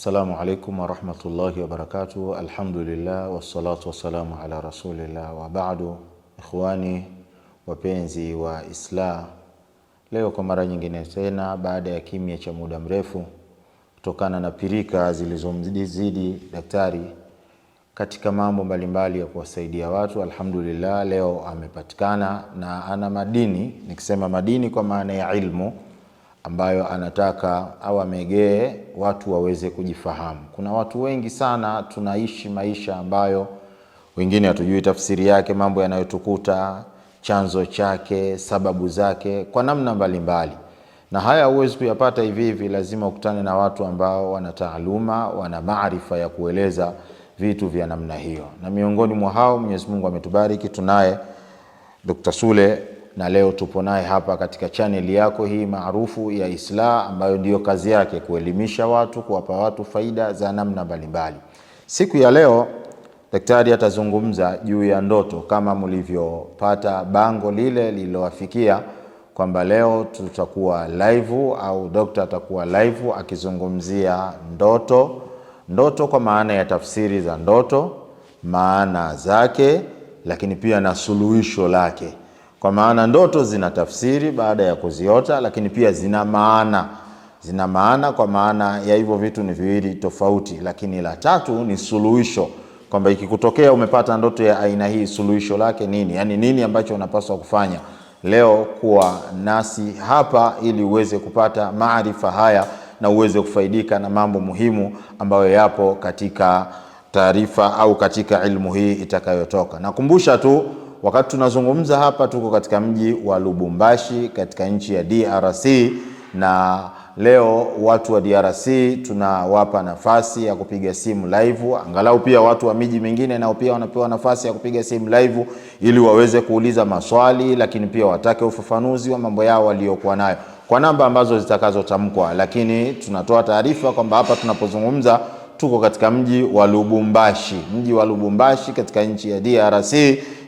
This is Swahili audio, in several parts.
Assalamu alaikum wa rahmatullahi wa barakatuh. Alhamdulillah wassalatu wassalamu ala rasulillah wa ba'du. Ikhwani wapenzi wa Islam, leo kwa mara nyingine tena baada ya kimya cha muda mrefu kutokana na pirika zilizomzidi daktari katika mambo mbalimbali ya kuwasaidia watu, alhamdulillah leo amepatikana na ana madini, nikisema madini kwa maana ya ilmu ambayo anataka au amegee watu waweze kujifahamu. Kuna watu wengi sana tunaishi maisha ambayo wengine hatujui tafsiri yake, mambo yanayotukuta, chanzo chake, sababu zake kwa namna mbalimbali. Na haya huwezi kuyapata hivi hivi, lazima ukutane na watu ambao wana taaluma, wana maarifa ya kueleza vitu vya namna hiyo. Na miongoni mwa hao Mwenyezi Mungu ametubariki, tunaye Dr. Sule, na leo tupo naye hapa katika channel yako hii maarufu ya Islah, ambayo ndiyo kazi yake kuelimisha watu, kuwapa watu faida za namna mbalimbali. Siku ya leo daktari atazungumza juu ya ndoto, kama mlivyopata bango lile lililowafikia kwamba leo tutakuwa live au dokta atakuwa live akizungumzia ndoto. Ndoto kwa maana ya tafsiri za ndoto, maana zake, lakini pia na suluhisho lake. Kwa maana ndoto zina tafsiri baada ya kuziota, lakini pia zina maana. Zina maana kwa maana ya hivyo vitu ni viwili tofauti, lakini la tatu ni suluhisho. Kwamba ikikutokea umepata ndoto ya aina hii, suluhisho lake nini? Yaani nini ambacho unapaswa kufanya? Leo kuwa nasi hapa ili uweze kupata maarifa haya na uweze kufaidika na mambo muhimu ambayo yapo katika taarifa au katika ilmu hii itakayotoka. Nakumbusha tu, wakati tunazungumza hapa tuko katika mji wa Lubumbashi katika nchi ya DRC, na leo watu wa DRC tunawapa nafasi ya kupiga simu live, angalau pia watu wa miji mingine nao pia wanapewa nafasi ya kupiga simu live ili waweze kuuliza maswali, lakini pia watake ufafanuzi wa mambo yao waliokuwa nayo kwa namba ambazo zitakazotamkwa. Lakini tunatoa taarifa kwamba hapa tunapozungumza tuko katika mji wa Lubumbashi. Mji wa Lubumbashi katika nchi ya DRC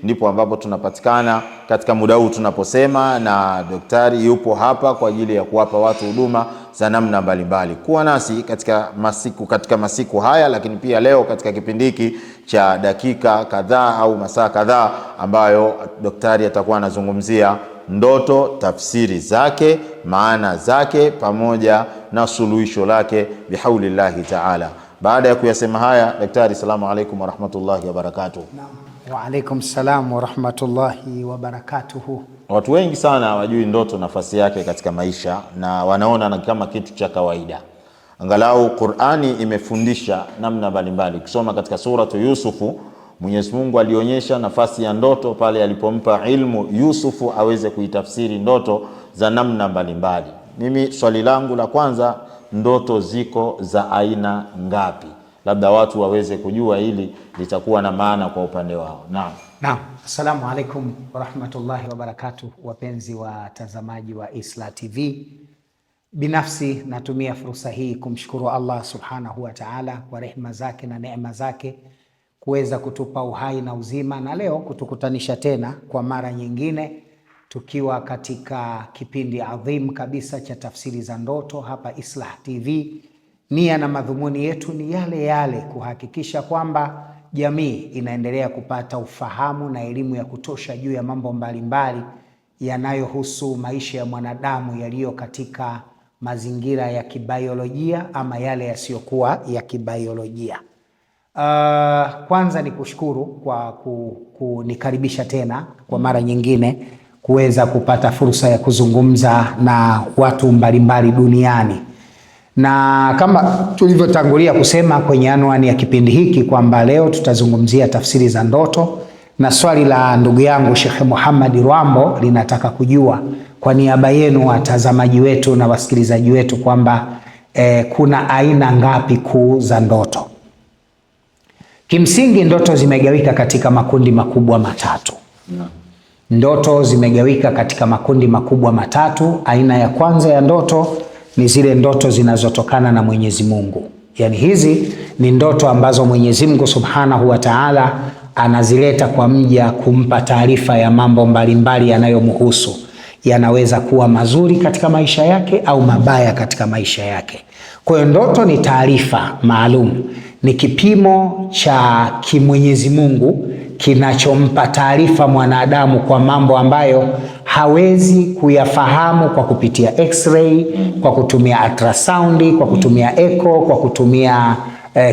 ndipo ambapo tunapatikana katika muda huu tunaposema, na daktari yupo hapa kwa ajili ya kuwapa watu huduma za namna mbalimbali. Kuwa nasi katika masiku haya, lakini pia leo katika kipindi hiki cha dakika kadhaa au masaa kadhaa ambayo daktari atakuwa anazungumzia ndoto, tafsiri zake, maana zake pamoja na suluhisho lake bihaulillahi ta'ala. Baada ya kuyasema haya, daktari, salamu alaikum wa rahmatullahi wa barakatuh. Wa alaikum salam wa rahmatullahi wa barakatuh. Watu wengi sana hawajui ndoto nafasi yake katika maisha na wanaona kama kitu cha kawaida. Angalau Qur'ani imefundisha namna mbalimbali. Kusoma katika suratu Yusufu, Mwenyezi Mungu alionyesha nafasi ya ndoto pale alipompa ilmu Yusufu aweze kuitafsiri ndoto za namna mbalimbali. Mimi swali langu la kwanza, ndoto ziko za aina ngapi? Labda watu waweze kujua, ili litakuwa na maana kwa upande wao. Naam. Assalamu alaikum wa rahmatullahi wa barakatuh, wapenzi wa tazamaji wa Islah TV. Binafsi natumia fursa hii kumshukuru Allah subhanahu wa ta'ala kwa rehema zake na neema zake kuweza kutupa uhai na uzima, na leo kutukutanisha tena kwa mara nyingine tukiwa katika kipindi adhim kabisa cha tafsiri za ndoto hapa Islah TV. Nia na madhumuni yetu ni yale yale, kuhakikisha kwamba jamii inaendelea kupata ufahamu na elimu ya kutosha juu ya mambo mbalimbali yanayohusu maisha ya mwanadamu yaliyo katika mazingira ya kibiolojia ama yale yasiyokuwa ya kibiolojia. Kwanza ni kushukuru kwa kunikaribisha tena kwa mara nyingine kuweza kupata fursa ya kuzungumza na watu mbalimbali duniani. Na kama tulivyotangulia kusema kwenye anwani ya kipindi hiki kwamba leo tutazungumzia tafsiri za ndoto, na swali la ndugu yangu Sheikh Muhammad Rwambo linataka kujua kwa niaba yenu watazamaji wetu na wasikilizaji wetu kwamba kuna aina ngapi kuu za ndoto? Kimsingi ndoto zimegawika katika makundi makubwa matatu. Ndoto zimegawika katika makundi makubwa matatu. Aina ya kwanza ya ndoto ni zile ndoto zinazotokana na Mwenyezi Mungu. Yaani hizi ni ndoto ambazo Mwenyezi Mungu Subhanahu wa Ta'ala anazileta kwa mja kumpa taarifa ya mambo mbalimbali yanayomhusu. Yanaweza kuwa mazuri katika maisha yake au mabaya katika maisha yake. Kwa hiyo ndoto ni taarifa maalum, ni kipimo cha kimwenyezi Mungu kinachompa taarifa mwanadamu kwa mambo ambayo hawezi kuyafahamu kwa kupitia x-ray, kwa kutumia ultrasound, kwa kutumia echo, kwa kutumia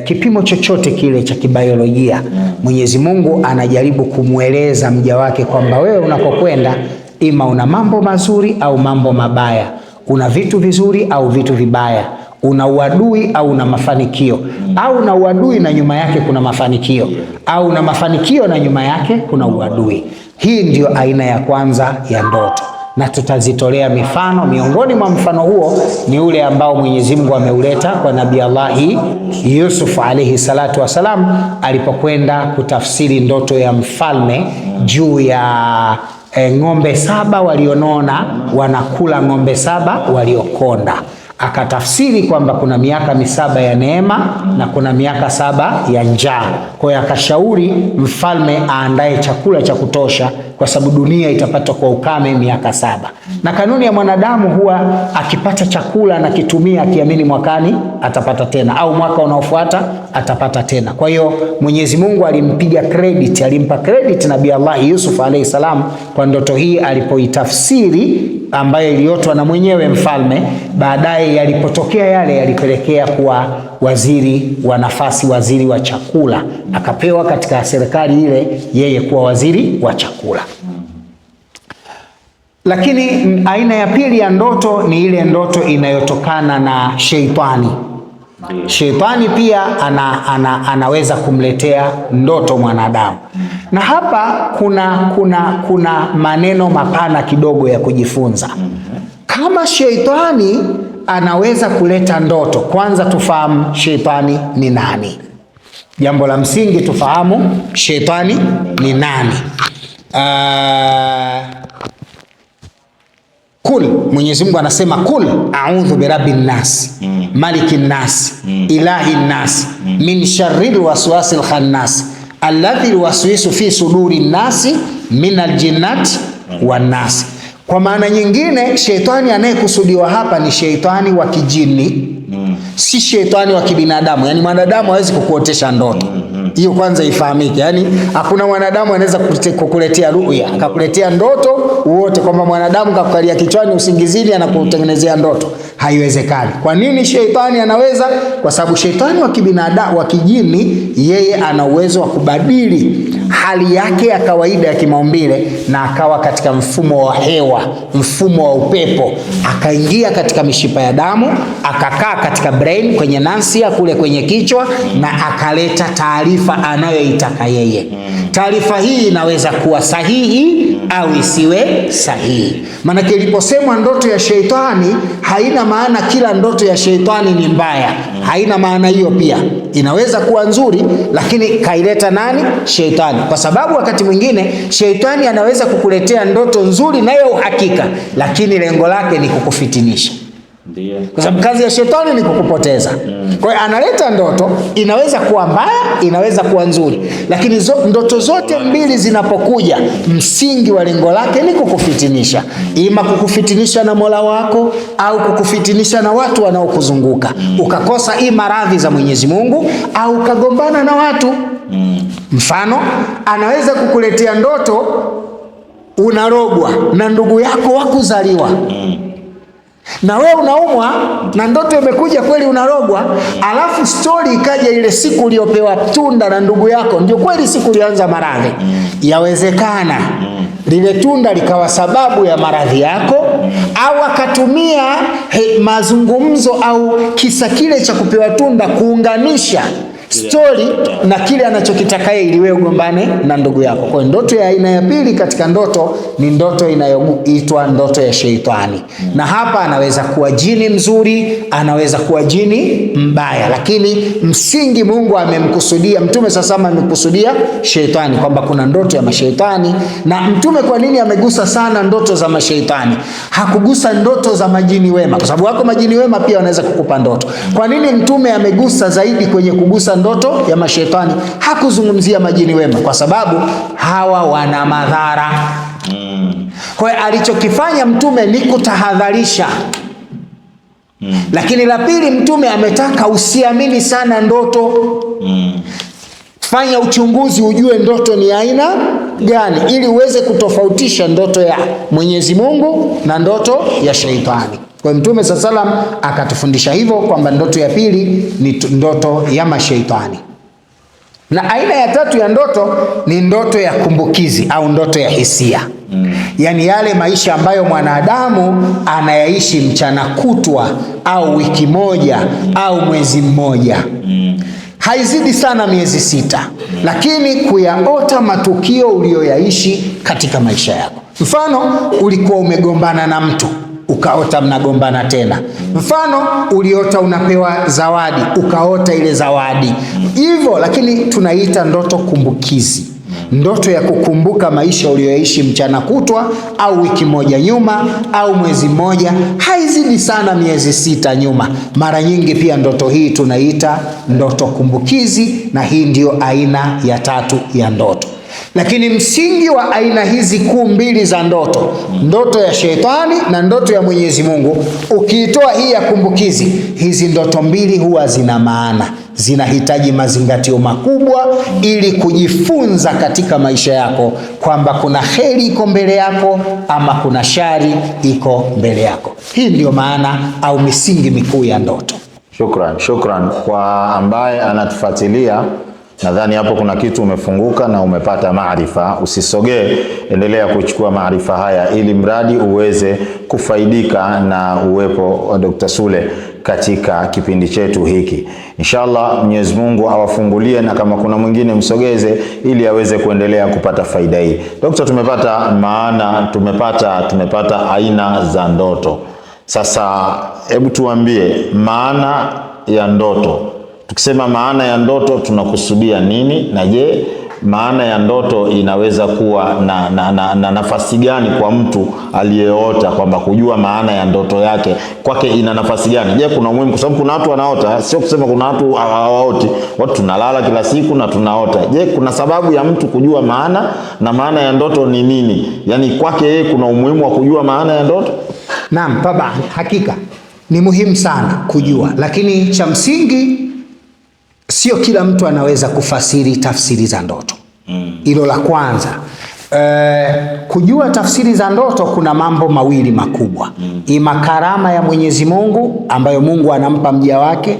kipimo chochote kile cha kibiolojia. Mwenyezi Mungu anajaribu kumweleza mja wake kwamba wewe unakokwenda ima una mambo mazuri au mambo mabaya, una vitu vizuri au vitu vibaya, una uadui au una mafanikio, au una uadui na nyuma yake kuna mafanikio, au una mafanikio na nyuma yake kuna uadui. Hii ndio aina ya kwanza ya ndoto, na tutazitolea mifano. Miongoni mwa mfano huo ni ule ambao Mwenyezi Mungu ameuleta kwa Nabii Allahi Yusuf alayhi salatu wasalam, alipokwenda kutafsiri ndoto ya mfalme juu ya ng'ombe 7 walionona wanakula ng'ombe 7 waliokonda. Akatafsiri kwamba kuna miaka 7 ya neema na kuna miaka 7 ya njaa. Kwa hiyo akashauri mfalme aandae chakula cha kutosha, kwa sababu dunia itapata kwa ukame miaka 7. Na kanuni ya mwanadamu huwa akipata chakula na kitumia, akiamini mwakani atapata tena, au mwaka unaofuata atapata tena. Kwa hiyo Mwenyezi Mungu alimpa credit Nabii Allah Yusuf alayhi salam kwa ndoto hii alipoitafsiri, ambayo iliotwa na mwenyewe mfalme. Baadaye yalipotokea yale, yalipelekea kuwa waziri wa nafasi, waziri wa chakula, akapewa katika serikali ile yeye kuwa waziri wa chakula. Lakini aina ya pili ya ndoto ni ile ndoto inayotokana na sheitani. Sheitani pia anaweza kumletea ndoto mwanadamu, na hapa kuna maneno mapana kidogo ya kujifunza. Kama sheitani anaweza kuleta ndoto, kwanza tufahamu sheitani ni nani. Jambo la msingi tufahamu sheitani ni nani. Kul, Mwenyezi Mungu anasema kul a'udhu birabbin nas, malikin nas, ilahin nas, min sharril waswasil khannas, alladhi yuwaswisu fi sudurin nasi minal jinnati wan nas. Kwa maana nyingine, sheitani anayekusudiwa hapa ni sheitani wa kijini, si sheitani wa kibinadamu. Yani mwanadamu hawezi kukuotesha ndoto. Hiyo kwanza ifahamike. Yani hakuna mwanadamu anaweza kukuletea ruya, akakuletea ndoto wote, kwamba mwanadamu kakukalia kichwani usingizini anakutengenezea ndoto. Haiwezekani. Kwa nini sheitani anaweza? Kwa sababu sheitani wa kibinadamu, wa kijini, yeye ana uwezo wa kubadili hali yake ya kawaida ya kimaumbile na akawa katika mfumo wa hewa, mfumo wa upepo, akaingia katika mishipa ya damu, akakaa katika brain, kwenye nansia kule kwenye kichwa, na akaleta taarifa anayoitaka yeye. Taarifa hii inaweza kuwa sahihi au isiwe sahihi. Maana iliposemwa ndoto ya sheitani, haina maana kila ndoto ya sheitani ni mbaya. Haina maana hiyo pia. Inaweza kuwa nzuri, lakini kaileta nani? Sheitani. Kwa sababu wakati mwingine sheitani anaweza kukuletea ndoto nzuri nayo uhakika, lakini lengo lake ni kukufitinisha. Kwa sababu kazi ya shetani ni kukupoteza. Kwa hiyo analeta ndoto, inaweza kuwa mbaya, inaweza kuwa nzuri, lakini ndoto zote mbili zinapokuja, msingi wa lengo lake ni kukufitinisha. Ima kukufitinisha na Mola wako au kukufitinisha na watu wanaokuzunguka, ukakosa ima radhi za Mwenyezi Mungu au ukagombana na watu. Mfano, anaweza kukuletea ndoto unarogwa na ndugu yako wa kuzaliwa, na wewe unaumwa na ndoto imekuja kweli unarogwa, alafu story ikaja ile siku uliyopewa tunda na ndugu yako ndio kweli siku ulianza maradhi. Yawezekana lile tunda likawa sababu ya maradhi yako, au akatumia mazungumzo au kisa kile cha kupewa tunda kuunganisha story na kile anachokitaka yeye ili wewe ugombane na ndugu yako. Kwa ndoto ya aina ya pili katika ndoto ni ndoto inayoitwa ndoto ya sheitani. Na hapa anaweza kuwa jini mzuri, anaweza kuwa jini mbaya, lakini msingi Mungu amemkusudia, Mtume sasa amemkusudia sheitani, kwamba kuna ndoto ya masheitani. Na Mtume kwa nini amegusa sana ndoto za masheitani? Hakugusa ndoto za majini wema, kwa sababu wako majini wema pia wanaweza kukupa ndoto. Kwa nini Mtume amegusa zaidi kwenye kugusa ndoto ya mashetani? Hakuzungumzia majini wema kwa sababu hawa wana madhara. Kwa hiyo alichokifanya Mtume ni kutahadharisha. Lakini la pili, Mtume ametaka usiamini sana ndoto. Fanya uchunguzi ujue ndoto ni aina gani, ili uweze kutofautisha ndoto ya Mwenyezi Mungu na ndoto ya sheitani. Kwa Mtume SAW akatufundisha hivyo kwamba ndoto ya pili ni ndoto ya mashaitani. Na aina ya tatu ya ndoto ni ndoto ya kumbukizi au ndoto ya hisia. Yaani yale maisha ambayo mwanadamu anayaishi mchana kutwa au wiki moja au mwezi mmoja. Haizidi sana miezi 6, lakini kuyaota matukio uliyoyaishi katika maisha yako. Mfano, ulikuwa umegombana na mtu, ukaota mnagombana tena. Mfano, uliota unapewa zawadi, ukaota ile zawadi. Hivyo, lakini tunaita ndoto kumbukizi. Ndoto ya kukumbuka maisha uliyoishi mchana kutwa au wiki moja nyuma au mwezi mmoja, haizidi sana miezi 6 nyuma. Mara nyingi pia ndoto hii tunaita ndoto kumbukizi, na hii ndio aina ya tatu ya ndoto. Lakini msingi wa aina hizi kuu mbili za ndoto, ndoto ya shetani na ndoto ya Mwenyezi Mungu, ukiitoa hii ya kumbukizi, hizi ndoto mbili huwa zina maana, zinahitaji mazingatio makubwa ili kujifunza katika maisha yako kwamba kuna heri iko mbele yako ama kuna shari iko mbele yako. Hii ndio maana au misingi mikuu ya ndoto. Shukran kwa ambaye anatufuatilia. Nadhani hapo kuna kitu umefunguka na umepata maarifa. Usisogee, endelea kuchukua maarifa haya ili mradi uweze kufaidika na uwepo wa Dr. Sule katika kipindi chetu hiki. Inshallah Mwenyezi Mungu awafungulie, na kama kuna mwingine msogeze ili aweze kuendelea kupata faida hii. Dr. tumepata maana, tumepata aina za ndoto. Sasa hebu tuambie maana ya ndoto. Tukisema maana ya ndoto tunakusudia nini, na je, maana ya ndoto inaweza kuwa na nafasi gani kwa mtu aliyeota, kwamba kujua maana ya ndoto yake kwake ina nafasi gani? Je, kuna umuhimu? Kwa sababu kuna watu wanaota, sio kusema kuna watu hawaoti. Watu tunalala kila siku na tunaota. Je, kuna sababu ya mtu kujua maana ya ndoto ni nini? Yaani kwake yeye kuna umuhimu wa kujua maana ya ndoto? Naam, baba, hakika ni muhimu sana kujua, lakini cha msingi sio kila mtu anaweza kufasiri tafsiri za ndoto. Hilo la kwanza. Kujua tafsiri za ndoto kuna mambo mawili makubwa. Ima karama ya Mwenyezi Mungu ambayo Mungu anampa mja wake,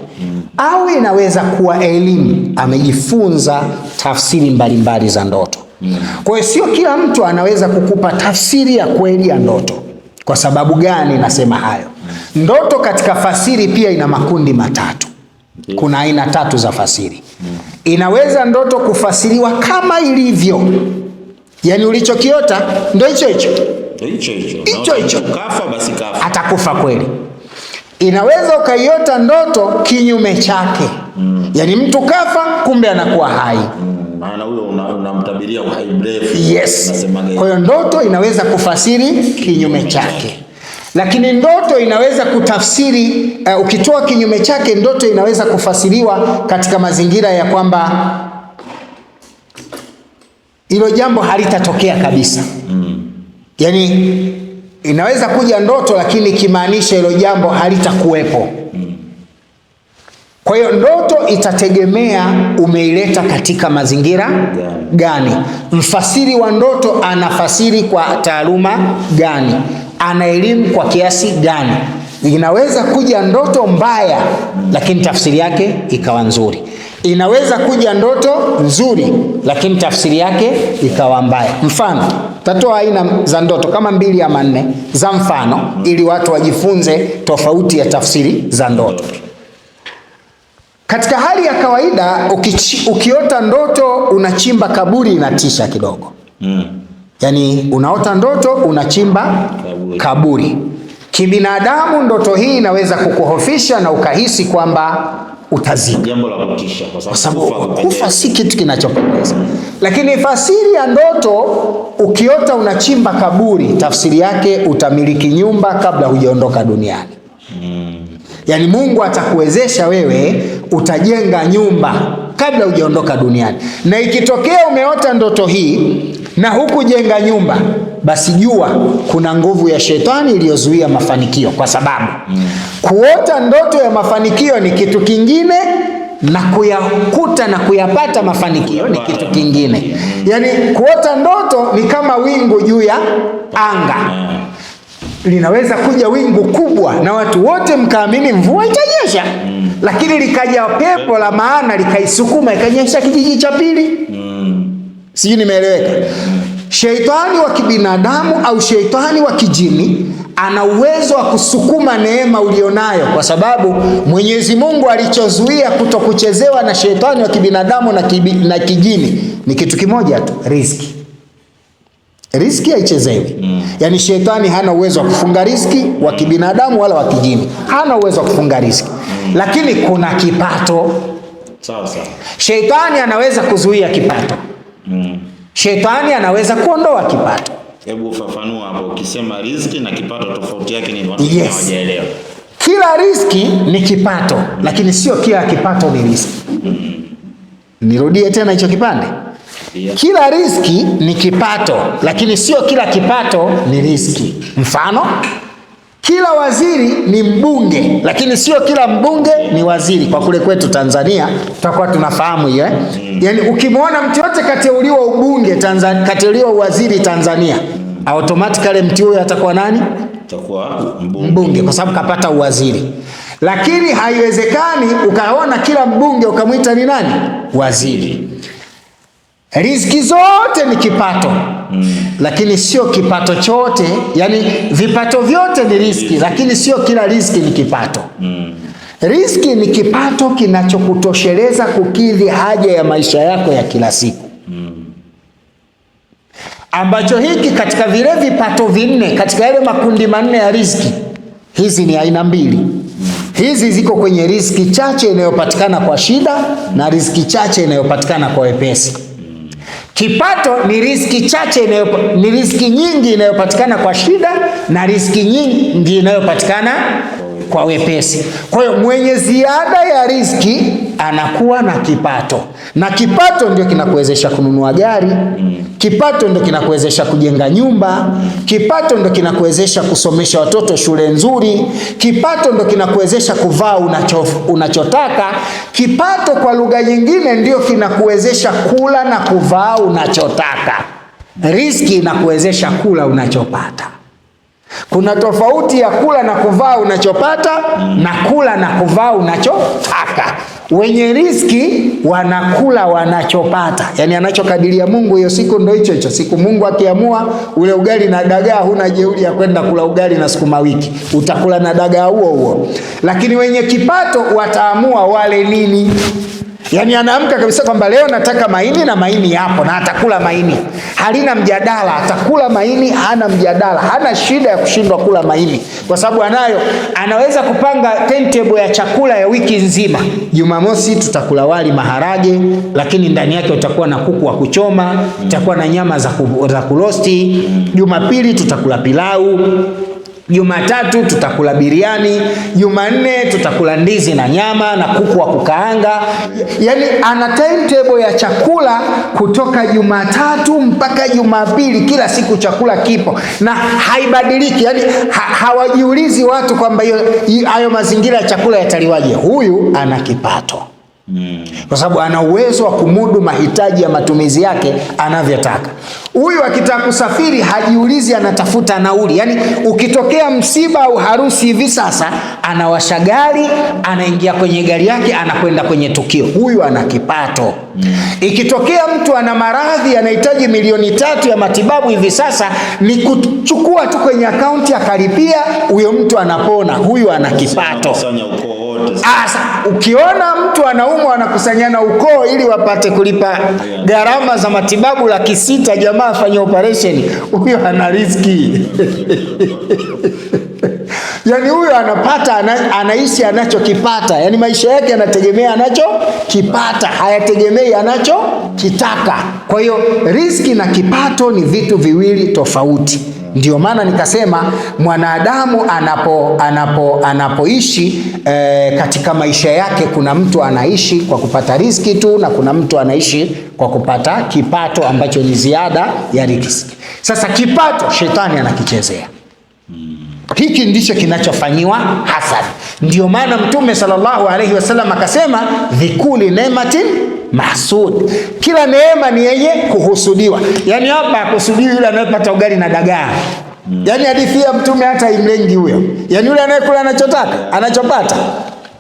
au inaweza kuwa elimu, amejifunza tafsiri mbalimbali za ndoto. Kwa hiyo sio kila mtu anaweza kukupa tafsiri ya kweli ya ndoto. Kwa sababu gani nasema hayo? Ndoto katika fasiri pia ina makundi matatu. Kuna aina 3 za fasiri. Inaweza ndoto kufasiriwa kama ilivyo, yaani ulichokiota ndio hicho Kafa basi kafa, atakufa kweli. Inaweza ukaiota ndoto kinyume chake, yaani mtu kafa kumbe anakuwa hai. Maana huyo unamtabiria uhai mrefu. Yes. Kwa hiyo ndoto inaweza kufasiri kinyume chake. Lakini ndoto inaweza kutafsiri, ukitoa kinyume chake, ndoto inaweza kufasiriwa katika mazingira ya kwamba hilo jambo halitatokea kabisa. Yaani inaweza kuja ndoto lakini kimaanisha hilo jambo halitakuwepo. Kwa hiyo ndoto itategemea umeileta katika mazingira gani. Mfasiri wa ndoto anafasiri kwa taaluma gani, ana elimu kwa kiasi gani. Inaweza kuja ndoto mbaya lakini tafsiri yake ikawa nzuri. Inaweza kuja ndoto nzuri lakini tafsiri yake ikawa mbaya. Mfano, tatoa aina za ndoto kama 2 ama 4 za mfano ili watu wajifunze tofauti ya tafsiri za ndoto. Katika hali ya kawaida, ukiota ndoto unachimba kaburi, inatisha kidogo. Yaani unaota ndoto unachimba kaburi. Kibinadamu ndoto hii inaweza kukuhofisha na ukahisi kwamba utazika. Jambo la kutisha kwa sababu kufa si kitu kinachopendeza. Lakini fasiri ya ndoto, ukiota unachimba kaburi, tafsiri yake utamiliki nyumba kabla hujaondoka duniani. Yaani Mungu atakuwezesha wewe, utajenga nyumba kabla hujaondoka duniani. Na ikitokea umeota ndoto hii na hukujenga nyumba, basi jua kuna nguvu ya shetani iliyozuia mafanikio, kwa sababu Kuota ndoto ya mafanikio ni kitu kingine, na kuyakuta na kuyapata mafanikio ni kitu kingine. Yani kuota ndoto ni kama wingu juu ya anga. Linaweza kuja wingu kubwa na watu wote mkaamini mvua itanyesha, lakini likaja pepo la maana likaisukuma ikanyesha kijiji cha pili. Sijui nimeeleweka? Sheitani wa kibinadamu au sheitani wa kijini ana uwezo wa kusukuma neema ulionayo, kwa sababu Mwenyezi Mungu alichozuia kutokuchezewa na sheitani wa kibinadamu na kijini ni kitu kimoja tu, riziki. Riziki haichezewi. Yani sheitani hana uwezo wa kufunga riziki, wa kibinadamu wala wa kijini hana uwezo wa kufunga riziki. Lakini kuna kipato. Sawa sawa. Sheitani anaweza kuzuia kipato. Sheitani anaweza kuondoa kipato. Hebu ufafanua hapo, ukisema riziki na kipato tofauti yake ni watu hawajaelewa. Kila riziki ni kipato, lakini sio kila kipato ni riziki. Nirudie tena hicho kipande. Kila riziki ni kipato, lakini sio kila kipato ni riziki. Mfano, kila waziri ni mbunge, lakini sio kila mbunge ni waziri. Kwa kule kwetu Tanzania tutakuwa tunafahamu hiyo. Yani ukimwona mtu yote kateuliwa ubunge Tanzania, kateuliwa waziri Tanzania, automatically mtu huyo atakuwa nani? Atakuwa mbunge, kwa sababu kapata uwaziri. Lakini haiwezekani ukaona kila mbunge ukamwita ni nani? Waziri. Riziki zote ni kipato, lakini sio kipato chote. Yani vipato vyote ni riziki, lakini sio kila riziki ni kipato. Riziki ni kipato kinachokutosheleza kukidhi haja ya maisha yako ya kila siku, ambacho hiki katika vile vipato vinne, katika yale makundi manne ya riziki, hizi ni aina mbili. Hizi ziko kwenye riziki chache inayopatikana kwa shida na riziki chache inayopatikana kwa wepesi. Kipato ni riziki chache ni riziki nyingi inayopatikana kwa shida na riziki nyingi inayopatikana kwa wepesi. Kwa hiyo mwenye ziada ya riziki anakuwa na kipato, na kipato ndio kinakuwezesha kununua gari, kipato ndio kinakuwezesha kujenga nyumba, kipato ndio kinakuwezesha kusomesha watoto shule nzuri, kipato ndio kinakuwezesha kuvaa unachotaka, kipato kwa lugha nyingine ndio kinakuwezesha kula na kuvaa unachotaka. Riziki inakuwezesha kula unachopata. Kuna tofauti ya kula na kuvaa unachopata na kula na kuvaa unachotaka. Wenye riziki wanakula wanachopata, yani anachokadiria Mungu hiyo siku ndio hicho hicho. Siku Mungu akiamua ule ugali na dagaa, huna jeuri ya kwenda kula ugali na sukuma wiki, utakula na dagaa huo huo. Lakini wenye kipato wataamua wale nini. Yani anaamka kabisa kwamba leo nataka maini na maini yapo, na atakula maini. Halina mjadala, atakula maini, hana mjadala, hana shida ya kushindwa kula maini, kwa sababu anaweza kupanga timetable ya chakula ya wiki nzima. Jumamosi tutakula wali maharage, lakini ndani yake utakuwa na kuku wa kuchoma, utakuwa na nyama za kurosti. Jumapili tutakula pilau, Jumatatu tutakula biriani, Jumanne tutakula ndizi na nyama na kuku wa kukaanga. Yani ana timetable ya chakula kutoka Jumatatu mpaka Jumapili, kila siku chakula kipo na haibadiliki. Yani hawajiulizi watu kwamba hayo mazingira ya chakula yataliwaje. Huyu ana kipato. Kwa sababu ana uwezo wa kumudu mahitaji ya matumizi yake anavyotaka. Huyu akitaka kusafiri hajiulizi anatafuta nauli. Yani ukitokea msiba au harusi hivi sasa, anawasha gari, anaingia kwenye gari yake, anakwenda kwenye tukio. Huyu ana kipato. Ikitokea mtu ana maradhi anahitaji milioni 3 ya matibabu hivi sasa, ni kuchukua tu kwenye akaunti akalipia, huyo mtu anapona. Huyu ana kipato. Asa, ukiona mtu anaumwa anakusanyana ukoo ili wapate kulipa gharama za matibabu 600,000 jamaa afanye operation, huyo ana riziki. Yani huyo anapata, anaishi anachokipata. Yani maisha yake yanategemea anachokipata, hayategemei anachokitaka. Kwa hiyo riziki na kipato ni vitu viwili tofauti. Ndio maana nikasema mwanadamu anapoishi katika maisha yake, kuna mtu anaishi kwa kupata riziki tu na kuna mtu anaishi kwa kupata kipato ambacho ni ziada ya riziki. Sasa kipato shetani anakichezea. Hiki ndicho kinachofanyiwa hasad. Ndio maana Mtume sallallahu alaihi wasallam akasema dhikuli neematin mahsud, kila neema ni yenye kuhusudiwa. Yani hapa hakusudiwi yule anayepata ugali na dagaa. Yani hadithi ya Mtume hata imlengi huyo. Yani yule anayekula anachotaka, anachopata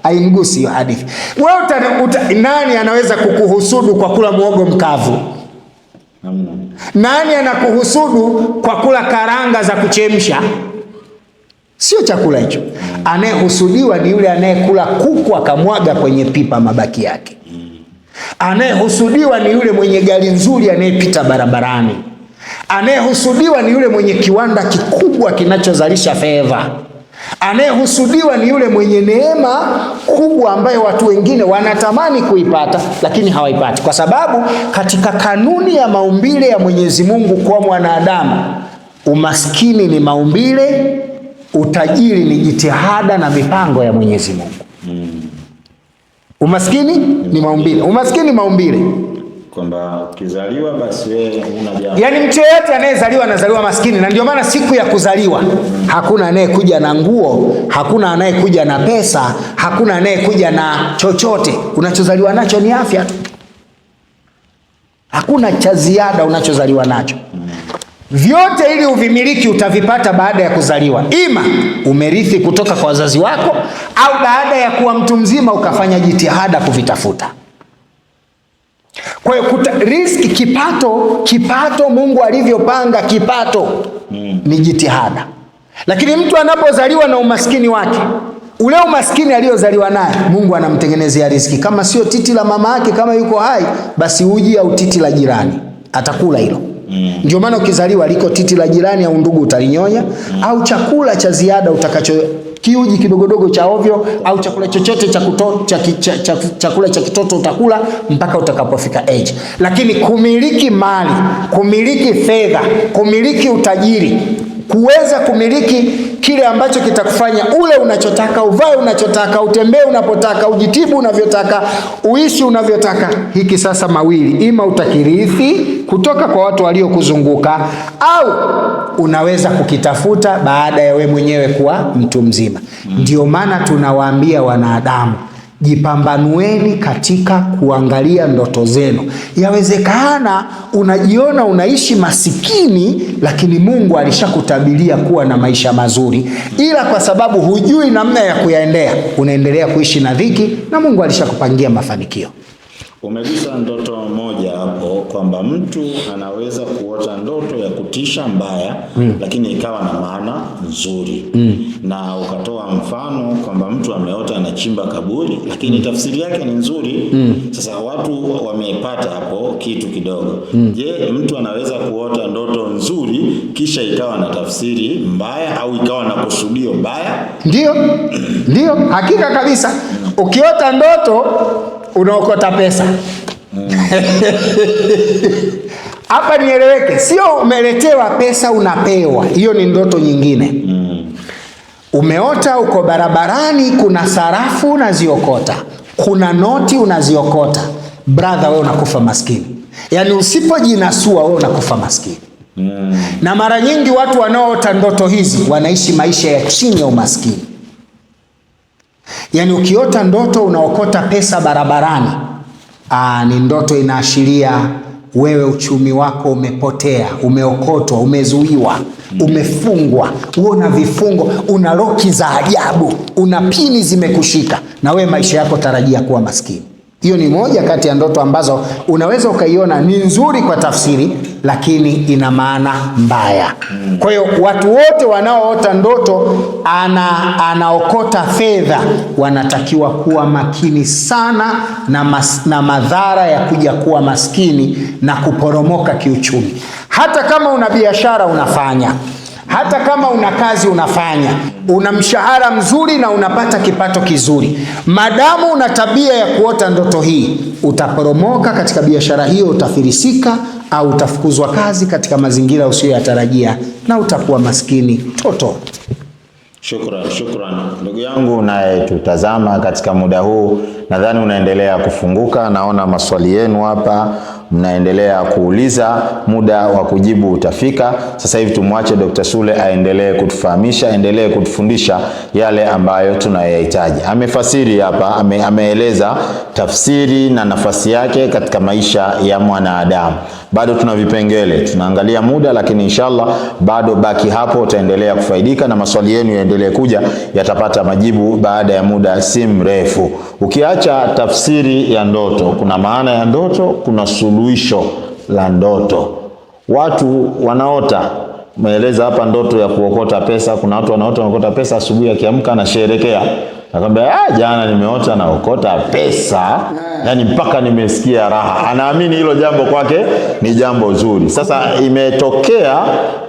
haimgusi hiyo hadithi. Wewe nani anaweza kukuhusudu kwa kula muogo mkavu? Nani anakuhusudu kwa kula karanga za kuchemsha? Sio chakula hicho. Anayehusudiwa ni yule anayekula kuku akamwaga kwenye pipa mabaki yake. Anayehusudiwa ni yule mwenye gari nzuri anayepita barabarani. Anayehusudiwa ni yule mwenye kiwanda kikubwa kinachozalisha fedha. Anayehusudiwa ni yule mwenye neema kubwa ambayo watu wengine wanatamani kuipata lakini hawaipati, kwa sababu katika kanuni ya maumbile ya Mwenyezi Mungu kwa mwanadamu, umaskini ni maumbile, utajiri ni jitihada na mipango ya Mwenyezi Mungu. Umaskini ni maumbile. Umaskini maumbile, kwamba ukizaliwa basi wewe una jambo. Yaani mtu yeyote anayezaliwa anazaliwa maskini, na ndio maana siku ya kuzaliwa hakuna anayekuja na nguo, hakuna anayekuja na pesa, hakuna anayekuja na chochote. Unachozaliwa nacho ni afya tu. Hakuna cha ziada unachozaliwa nacho. Vyote ili uvimiliki utavipata baada ya kuzaliwa. Ima umerithi kutoka kwa wazazi wako, au baada ya kuwa mtu mzima ukafanya jitihada kuvitafuta. Kwa hiyo riziki, kipato Mungu alivyopanga kipato ni jitihada. Lakini mtu anapozaliwa na umaskini wake, ule umaskini aliozaliwa naye, Mungu anamtengenezea riziki. Kama sio titi la mama yake kama yuko hai, basi uji au titi la jirani atakula hilo. Ndio maana ukizaliwa liko titi la jirani au ndugu utalinyonya, au chakula cha ziada utakacho, kiuji kidogodogo cha ovyo au chakula chochote chakula cha kitoto utakula mpaka utakapofika age. Lakini kumiliki mali, kumiliki fedha, kumiliki utajiri, kuweza kumiliki kile ambacho kitakufanya ule unachotaka, uvae unachotaka, utembee unapotaka, ujitibu unavyotaka, uishi unavyotaka, hiki sasa mawili, ima utakirithi kutoka kwa watu waliokuzunguka, au unaweza kukitafuta baada ya we mwenyewe kuwa mtu mzima. Ndio maana tunawaambia wanadamu, jipambanueni katika kuangalia ndoto zenu. Yawezekana unajiona unaishi masikini, lakini Mungu alishakutabiria kuwa na maisha mazuri, ila kwa sababu hujui namna ya kuyaendea, unaendelea kuishi na dhiki, na Mungu alishakupangia mafanikio. Umegusa ndoto moja hapo kwamba mtu anaweza kuota ndoto ya kutisha mbaya, lakini ikawa na maana nzuri. Na ukatoa mfano kwamba mtu ameota anachimba kaburi, lakini tafsiri yake ni nzuri. Sasa watu wamepata hapo kitu kidogo. Je, mtu anaweza kuota ndoto nzuri kisha ikawa na tafsiri mbaya au ikawa na kusudio baya? Ndio, hakika kabisa. Ukiota ndoto unaokota pesa. Hapa nieleweke, sio umeletewa pesa unapewa. Hiyo ni ndoto nyingine. Umeota uko barabarani, kuna sarafu unaziokota, kuna noti unaziokota. Brother, wewe unakufa maskini. Yaani usipojinasua wewe unakufa maskini. Na mara nyingi watu wanaoota ndoto hizi wanaishi maisha ya chini ya umaskini. Yaani ukiota ndoto unaokota pesa barabarani, ni ndoto inaashiria wewe uchumi wako umepotea, umeokotwa, umezuiwa, umefungwa, una vifungo, una loki za ajabu, una pini zimekushika, na wewe maisha yako tarajia kuwa maskini. Hiyo ni moja kati ya ndoto ambazo unaweza ukaiona ni nzuri kwa tafsiri, lakini ina maana mbaya. Kwa hiyo watu wote wanaoota ndoto anaokota fedha wanatakiwa kuwa makini sana na madhara ya kuja kuwa maskini na kuporomoka kiuchumi. Hata kama una biashara unafanya, hata kama una kazi unafanya, una mshahara mzuri na unapata kipato kizuri, madamu una tabia ya kuota ndoto hii, utaporomoka katika biashara hiyo, utafilisika au utafukuzwa kazi katika mazingira usiyoyatarajia na utakuwa maskini toto. Shukran. Ndugu yangu unayetutazama katika muda huu, nadhani unaendelea kufunguka. Naona maswali yenu hapa mnaendelea kuuliza, muda wa kujibu utafika. Sasa hivi tumwache Dr. Sule aendelee kutufahamisha, aendelee kutufundisha yale ambayo tunayahitaji. Amefasiri hapa, ameeleza tafsiri na nafasi yake katika maisha ya mwanadamu. Bado tuna vipengele, tunaangalia muda, lakini inshallah bado baki hapo, utaendelea kufaidika na maswali yenu yaendelee kuja, yatapata majibu baada ya muda si mrefu. Ukiacha tafsiri ya ndoto, kuna maana ya ndoto, kuna suluhisho la ndoto. Watu wanaota, maeleza hapa ndoto ya kuokota pesa. Kuna watu wanaota wanaokota pesa, asubuhi akiamka anasherehekea, nakwambia jana nimeota naokota pesa, yani mpaka nimesikia raha. Anaamini hilo jambo kwake ni jambo zuri. Sasa imetokea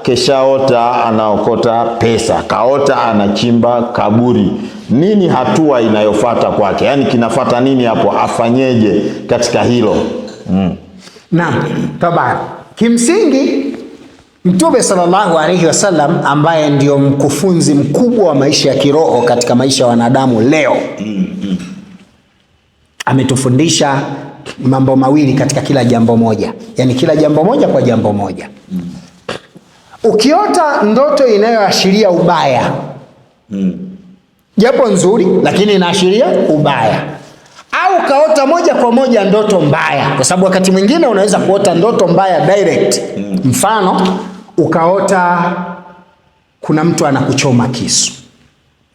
keshaota anaokota pesa, kaota anachimba kaburi. Nini hatua inayofuata kwake? Yani kinafuata nini hapo? Afanyeje katika hilo? Naam, tabari. Kimsingi Mtume sallallahu alaihi wasallam ambaye ndio mkufunzi mkubwa wa maisha ya kiroho katika maisha ya wanadamu leo, ametufundisha mambo mawili katika kila jambo moja. Yani kila jambo moja kwa jambo moja. Ukiota ndoto inayoashiria ubaya, japo nzuri lakini inaashiria ubaya, au kaota moja kwa moja ndoto mbaya, kwa sababu wakati mwingine unaweza kuota ndoto mbaya direct. Mfano, ukaota kuna mtu anakuchoma kisu,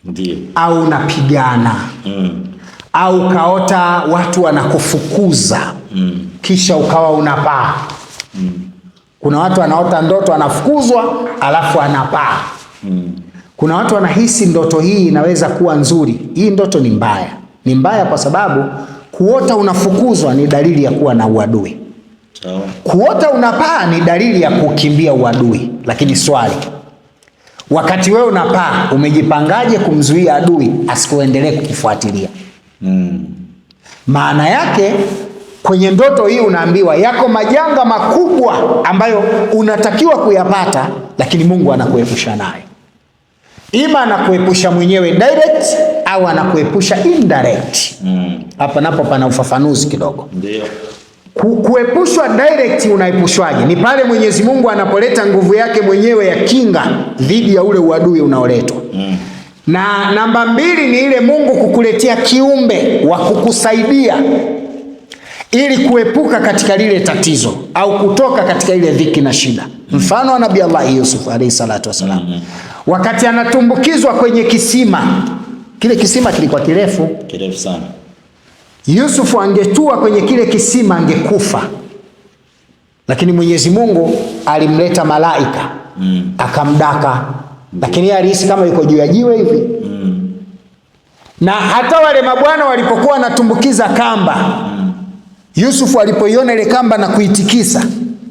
ndiyo, au unapigana, au kaota watu wanakufukuza, kisha ukawa unapaa. Kuna watu wanaota ndoto anafukuzwa alafu anapaa. Kuna watu wanahisi ndoto hii inaweza kuwa nzuri. Hii ndoto ni mbaya. Ni mbaya kwa sababu kuota unafukuzwa ni dalili ya kuwa na uadui. Kuota unapaa ni dalili ya kukimbia uadui. Lakini swali, wakati wewe unapaa, umejipangaje kumzuia adui asikuendelee kukufuatilia? Maana yake kwenye ndoto hii unaambiwa yako majanga makubwa ambayo unatakiwa kuyapata, lakini Mungu anakuepusha nayo. Ima anakuepusha mwenyewe direct au anakuepusha indirect. Hapa napo pana ufafanuzi kidogo. Ndio. Kuepushwa direct, unaepushwaje? Ni pale Mwenyezi Mungu anapoleta nguvu yake mwenyewe ya kinga dhidi ya ule uadui unaoletwa. Na namba 2 ni ile Mungu kukuletea kiumbe wa kukusaidia ili kuepuka katika lile tatizo au kutoka katika ile dhiki na shida. Mfano wa Nabii Allah Yusuf alayhi salatu wasalam, wakati anatumbukizwa kwenye kisima, kile kisima kilikuwa kirefu sana. Yusuf angetua kwenye kile kisima angekufa, lakini Mwenyezi Mungu alimleta malaika akamdaka, lakini yeye alihisi kama yuko juu ya jiwe hivi. Na hata wale mabwana walipokuwa wanatumbukiza kamba, Yusuf alipoiona ile kamba na kuitikisa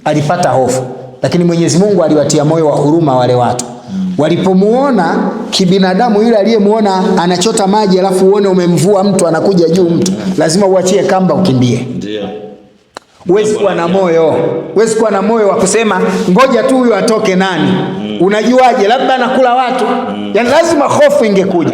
alipata hofu, lakini Mwenyezi Mungu aliwatia moyo wa huruma wale watu. Walipomuona kibinadamu, yule aliyemuona anachota maji alafu uone umemvua mtu anakuja juu mtu, lazima uachie kamba ukimbie. Ndio. Huwezi kuwa na moyo, huwezi kuwa na moyo wa kusema ngoja tu huyu atoke nani. Unajuaje? Labda anakula watu. Yaani lazima hofu ingekuja.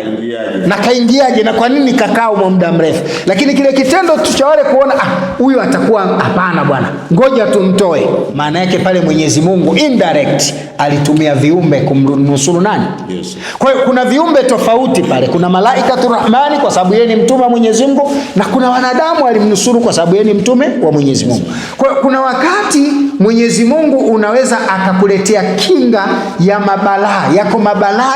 Na kaingiaje, na kwa nini kakaa huko muda mrefu? Lakini kile kitendo tu cha wale kuona huyu atakuwa, hapana bwana, ngoja tumtoe. Maana yake pale Mwenyezi Mungu indirect alitumia viumbe kumnusuru nani? Yes. Kwa hiyo kuna viumbe tofauti pale. Kuna malaika Rahmani kwa sababu yeye ni mtume wa Mwenyezi Mungu, na kuna wanadamu alimnusuru kwa sababu yeye ni mtume wa Mwenyezi Mungu. Kwa hiyo kuna wakati Mwenyezi Mungu unaweza akakuletea kinga ya mabalaa. Yako mabalaa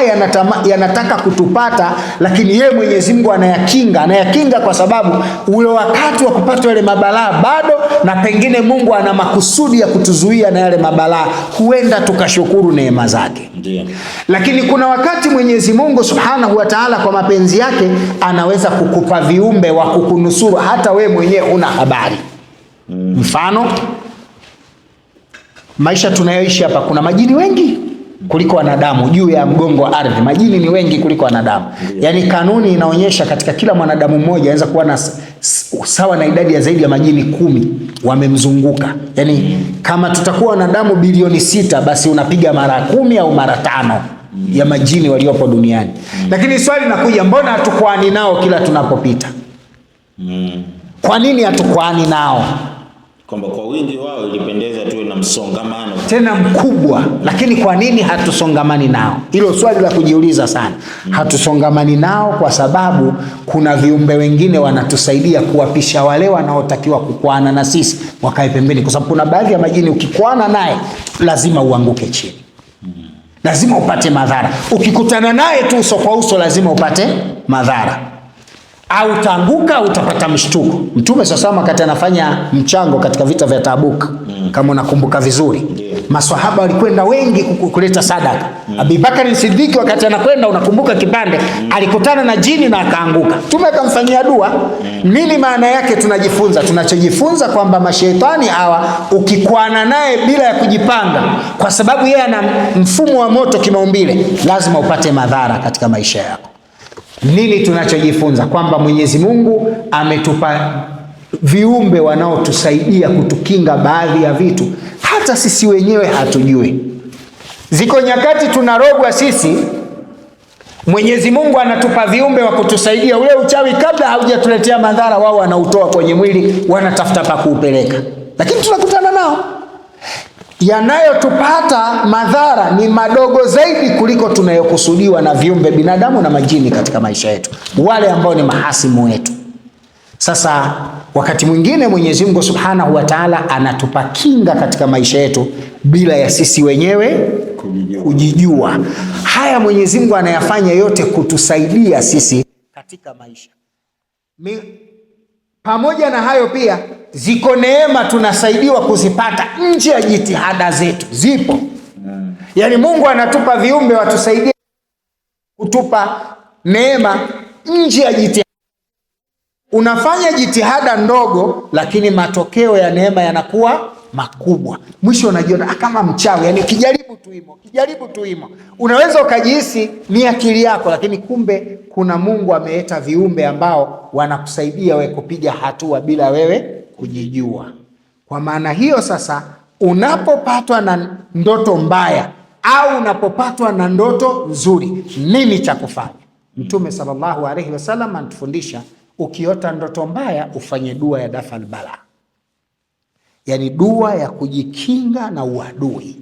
yanataka kutupata, lakini yeye Mwenyezi Mungu anayakinga kwa sababu ule wakati wa kupata yale mabalaa bado, na pengine Mungu ana makusudi ya kutuzuia na yale mabalaa, huenda tukashukuru neema zake. Ndiyo. Lakini kuna wakati Mwenyezi Mungu Subhanahu wa Ta'ala kwa mapenzi yake anaweza kukupa viumbe wa kukunusuru hata we mwenyewe una habari. Mfano, maisha tunayoishi hapa kuna majini wengi kuliko wanadamu juu ya mgongo wa ardhi. Majini ni wengi kuliko wanadamu. Yaani kanuni inaonyesha katika kila mwanadamu mmoja anaweza kuwa na sawa na idadi ya zaidi ya majini 10 wamemzunguka. Yaani kama tutakuwa wanadamu bilioni 6, basi unapiga mara 10 au mara 5 ya majini waliopo duniani. Lakini swali linakuja, mbona hatukwani nao kila tunapopita? Kwa nini hatukwani nao? Kwamba kwa wingi wao ilipendeza tuwe na msongamano tena mkubwa, lakini kwa nini hatusongamani nao? Hilo swali la kujiuliza sana. Hatusongamani nao kwa sababu kuna viumbe wengine wanatusaidia kuwapisha wale wanaotakiwa kukwana na sisi wakae pembeni, kwa sababu kuna baadhi ya majini ukikwana naye lazima uanguke chini. Lazima upate madhara. Ukikutana naye tu uso kwa uso lazima upate madhara. Au utaanguka, utapata mshtuko. Mtume sasa wakati anafanya mchango katika vita vya Tabuk, kama unakumbuka vizuri, maswahaba walikwenda wengi kuleta sadaka. Abubakar Siddiq wakati anakwenda, unakumbuka kipande, alikutana na jini na akaanguka. Mtume akamfanyia dua. Nini maana yake? Tunachojifunza kwamba mashaitani hawa ukikwana naye bila ya kujipanga, kwa sababu yeye ana mfumo wa moto kimaumbile, lazima upate madhara katika maisha yako. Nini tunachojifunza? Kwamba Mwenyezi Mungu ametupa viumbe wanaotusaidia kutukinga baadhi ya vitu hata sisi wenyewe hatujui. Ziko nyakati tunarogwa sisi, Mwenyezi Mungu anatupa viumbe wa kutusaidia. Ule uchawi kabla haujatuletea madhara, wao wanautoa kwenye mwili, wanatafuta pa kuupeleka, lakini tunakutana nao. Yanayotupata madhara ni madogo zaidi kuliko tunayokusudiwa na viumbe binadamu na majini katika maisha yetu, wale ambao ni mahasimu wetu. Sasa wakati mwingine Mwenyezi Mungu Subhanahu wa Ta'ala anatupa kinga katika maisha yetu bila ya sisi wenyewe kujijua. Haya Mwenyezi Mungu anayafanya yote kutusaidia sisi katika maisha. Pamoja na hayo pia ziko neema tunasaidiwa kuzipata nje ya jitihada zetu. Zipo. Yaani Mungu anatupa viumbe watusaidie kutupa neema nje ya jitihada. Unafanya jitihada ndogo, lakini matokeo ya neema yanakuwa makubwa. Mwisho unajiona kama mchawi, yani kijaribu tuimo. Unaweza ukajihisi ni akili yako, lakini kumbe kuna Mungu ameleta viumbe ambao wanakusaidia wewe kupiga hatua bila wewe kujijua. Kwa maana hiyo sasa, unapopatwa na ndoto mbaya au unapopatwa na ndoto nzuri, nini cha kufanya? Mtume sallallahu alaihi wasallam anatufundisha, ukiota ndoto mbaya ufanye dua ya dafal bala, yani dua ya kujikinga na uadui,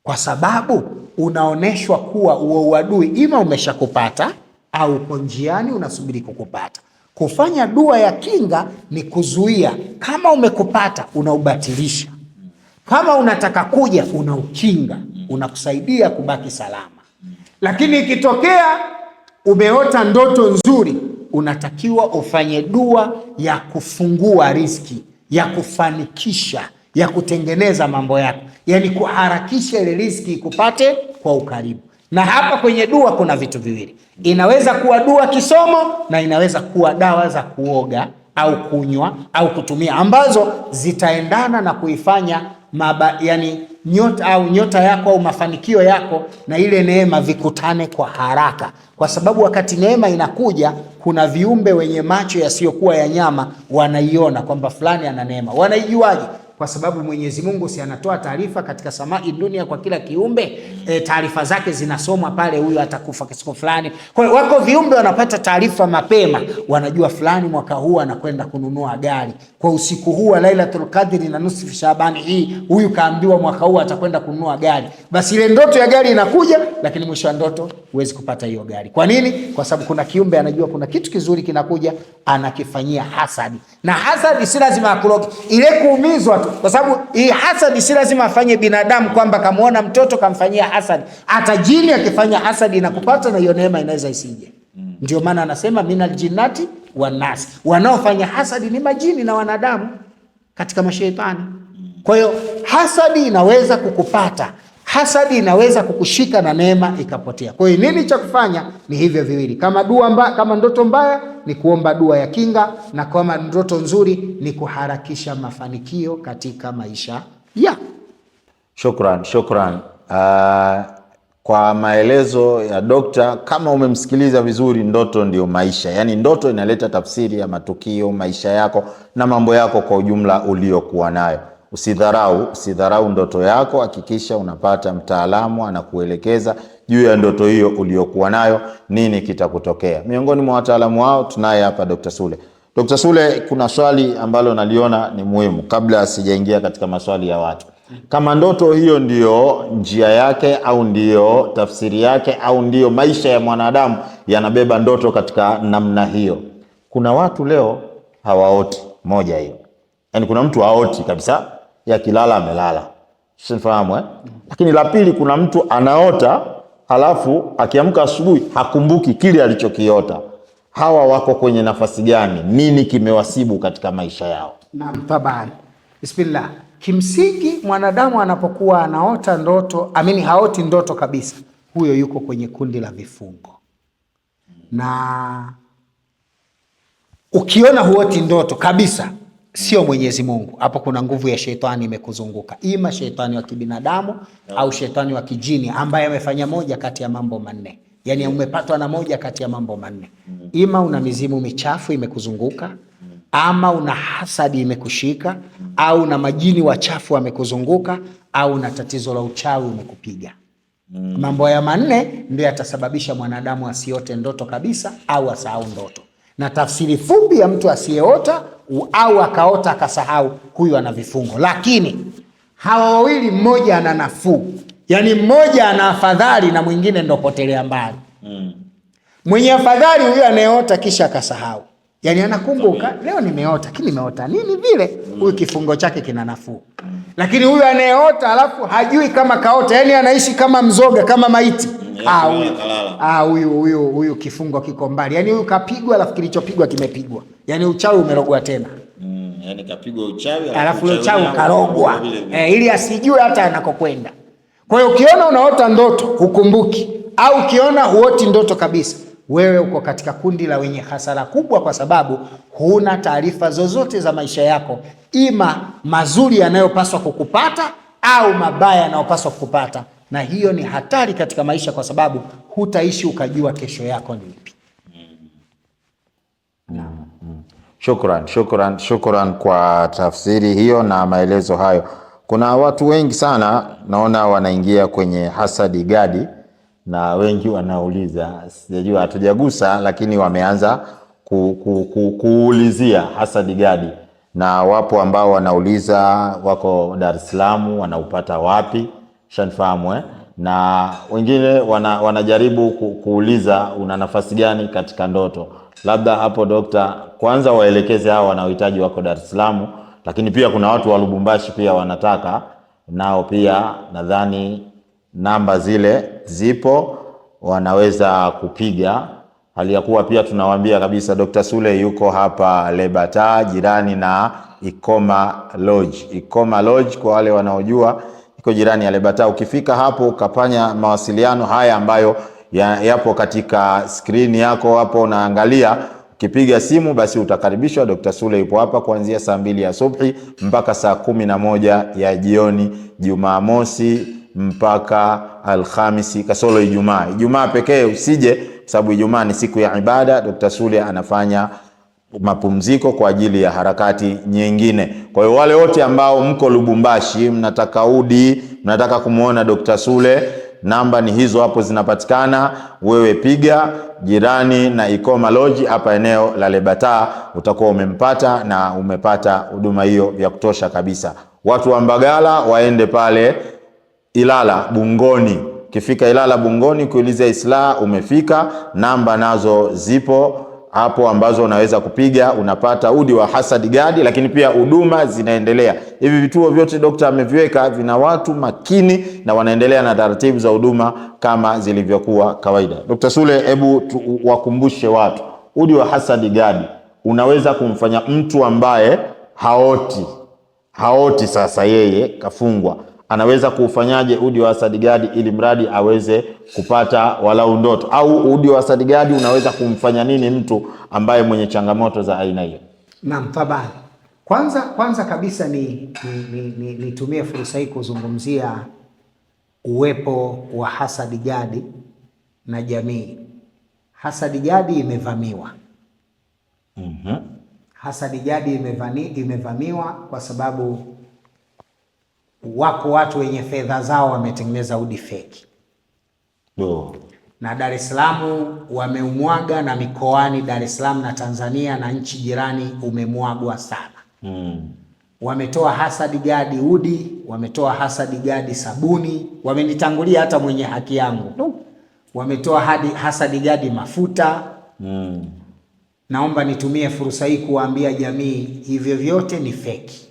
kwa sababu unaoneshwa kuwa uadui ima umeshakupata au uko njiani unasubiri kukupata. Kufanya dua ya kinga ni kuzuia. Kama umekupata unaubatilisha, kama unataka kuja unaukinga, unakusaidia kubaki salama. Lakini ikitokea umeota ndoto nzuri, unatakiwa ufanye dua ya kufungua riziki, ya kufanikisha, ya kutengeneza mambo yako, yani kuharakisha ile riziki ikupate kwa ukaribu. Na hapa kwenye dua kuna vitu viwili. Inaweza kuwa dua kisomo na inaweza kuwa dawa za kuoga au kunywa au kutumia, ambazo zitaendana na kuifanya yani nyota yako au mafanikio yako na ile neema vikutane kwa haraka. Kwa sababu wakati neema inakuja, kuna viumbe wenye macho yasiyokuwa ya nyama wanaiona kwamba fulani ana neema. Wanaijuaje? Kwa sababu Mwenyezi Mungu si anatoa taarifa katika samai dunia kwa kila kiumbe, taarifa zake zinasomwa pale, huyu atakufa siku fulani. Kwa hiyo wako viumbe wanapata taarifa mapema, wanajua fulani mwaka huu anakwenda kununua gari, kwa usiku huu wa Lailatul Qadri na nusu Shaabani hii, huyu kaambiwa mwaka huu atakwenda kununua gari. Basi ile ndoto ya gari inakuja, lakini mwisho wa ndoto huwezi kupata hiyo gari. Kwa nini? Kwa sababu kuna kiumbe anajua kuna kitu kizuri kinakuja, anakifanyia hasadi. Na hasadi si lazima akuroge, ile kuumizwa tu, kwa sababu hii hasadi si lazima afanye binadamu, kwamba kamuona mtoto kamfanyia hasadi. Hata jini akifanya hasadi na kupata, na hiyo neema inaweza isije. Ndio maana anasema minal jinnati wan nas, wanaofanya hasadi ni majini na wanadamu katika mashaitani. Kwa hiyo hasadi inaweza kukupata, hasadi inaweza kukushika na neema ikapotea. Kwa hiyo nini cha kufanya? Ni hivyo viwili. Kama ndoto mbaya ni kuomba dua ya kinga, na kama ndoto nzuri ni kuharakisha mafanikio katika maisha ya. Shukran. Kwa maelezo ya dokta, kama umemsikiliza vizuri, ndoto ndio maisha. Yaani ndoto inaleta tafsiri ya matukio, maisha yako na mambo yako kwa ujumla uliokuwa nayo. Usidharau ndoto yako, hakikisha unapata mtaalamu anakuelekeza juu ya ndoto hiyo uliokuwa nayo, nini kitakutokea. Miongoni mwa wataalamu wao tunaye hapa Dr. Sule. Dr. Sule, kuna swali ambalo naliona ni muhimu kabla sijaingia katika maswali ya watu. Kama ndoto hiyo ndiyo njia yake au ndiyo tafsiri yake au ndiyo maisha ya mwanadamu yanabeba ndoto katika namna hiyo, kuna watu leo hawaoti. Moja hiyo, yaani kuna mtu haoti kabisa, yakilala amelala, sifahamu Lakini la pili, kuna mtu anaota halafu akiamka asubuhi hakumbuki kile alichokiota. Hawa wako kwenye nafasi gani? Nini kimewasibu katika maisha yao? Naam, tabani. Bismillah. Kimsingi mwanadamu anapokuwa anaota ndoto, haoti ndoto kabisa, huyo yuko kwenye kundi la vifungo. Na ukiona huoti ndoto kabisa, sio Mwenyezi Mungu. Hapo kuna nguvu ya shetani imekuzunguka, ima shetani wa kibinadamu au shetani wa kijini ambaye amefanya moja kati ya mambo manne. Yani umepatwa na moja kati ya mambo manne. Ima una mizimu michafu imekuzunguka, ama una hasadi imekushika, au na majini wachafu wamekuzunguka, au na tatizo la uchawi umekupiga. Mambo ya manne ndio yatasababisha mwanadamu asiote ndoto kabisa au asahau ndoto. Na tafsiri fupi ya mtu asiyeota au akaota akasahau, huyu ana vifungo. Lakini hawa wawili, mmoja ana nafuu, yani mmoja ana afadhali na mwingine ndo potelea mbali. Mwenye afadhali huyu anayeota kisha akasahau, yani anakumbuka leo nimeota, lakini nimeota nini vile, huyu kifungo chake kina nafuu. Lakini huyu anayeota alafu hajui kama kaota, yani anaishi kama mzoga, kama maiti, huyu kifungo kiko mbali. Yani huyu kapigwa alafu kilichopigwa kimepigwa, yani uchawi umerogwa tena. Yani kapigwa uchawi alafu uchawi karogwa, ili asijue hata anakokwenda. Kwa hiyo ukiona unaota ndoto hukumbuki, au ukiona huoti ndoto kabisa, wewe uko katika kundi la wenye hasara kubwa, kwa sababu huna taarifa zozote za maisha yako, ima mazuri yanayopaswa kukupata au mabaya yanayopaswa kukupata. Na hiyo ni hatari katika maisha, kwa sababu hutaishi ukajua kesho yako ni ipi. Shukran kwa tafsiri hiyo na maelezo hayo. Kuna watu wengi sana naona wanaingia kwenye hasadi gadi, na wengi wanauliza, sijajua, hatujagusa lakini wameanza kuulizia hasadi gadi, na wapo ambao wanauliza wako Dar es Salaam wanaupata wapi, shanifahamu na wengine wanajaribu kuuliza una nafasi gani katika ndoto. Labda hapo dokta, kwanza waelekeze hao wanaohitaji wako Dar es Salaam, lakini pia kuna watu wa Lubumbashi pia wanataka nao, pia nadhani namba zile zipo, wanaweza kupiga. Hali ya kuwa pia tunawaambia kabisa Dr. Sule yuko hapa Lebata, jirani na Ikoma Lodge. Ikoma Lodge kwa wale wanaojua iko jirani ya Lebata. Ukifika hapo ukafanya mawasiliano haya ambayo yapo katika skrini yako hapo unaangalia, ukipiga simu basi utakaribishwa. Dr. Sule yupo hapa kuanzia saa 2 ya asubuhi mpaka saa 11 ya jioni, Jumamosi mpaka Alhamisi kasoro Ijumaa. Ijumaa pekee usije, sababu Ijumaa ni siku ya ibada. Dr. Sule anafanya mapumziko kwa ajili ya harakati nyingine. Kwa hiyo wale wote ambao mko Lubumbashi, mnataka udi, mnataka kumuona Dr. Sule, namba ni hizo hapo zinapatikana. Wewe piga, jirani na Ikoma Lodge hapa eneo la Lebata, utakuwa umempata na umepata huduma hiyo ya kutosha kabisa. Watu wa Mbagala waende pale Ilala Bungoni. Kifika Ilala Bungoni kuuliza Isla, umefika. Namba nazo zipo hapo ambazo unaweza kupiga, unapata udi wa hasadi gadi, lakini pia huduma zinaendelea. Hivi vituo vyote dokta ameviweka, vina watu makini na wanaendelea na taratibu za huduma kama zilivyokuwa kawaida. Dr. Sule, hebu wakumbushe watu, udi wa hasadi gadi unaweza kumfanya mtu ambaye haoti sasa yeye kafungwa, anaweza kuufanyaje udi wa hasadi gadi ili mradi aweze kupata walau ndoto? Au udi wa hasadi gadi unaweza kumfanya nini mtu ambaye mwenye changamoto za aina hiyo? Naam, tabani. Kwanza kabisa nitumie fursa hii kuzungumzia uwepo wa hasadi gadi na jamii. Hasadi gadi imevamiwa. Hasadi gadi imevamiwa kwa sababu wako watu wenye fedha zao wametengeneza udi feki. na Dar es Salaam wameumwaga, na mikoani Dar es Salaam na Tanzania na nchi jirani umemwagwa sana. Wametoa Hasad Gadi udi, wametoa Hasad Gadi sabuni, wamenitangulia hata mwenye haki yangu. Wametoa Hasad Gadi mafuta. Naomba nitumie fursa hii kuambia jamii hivyo vyote ni feki.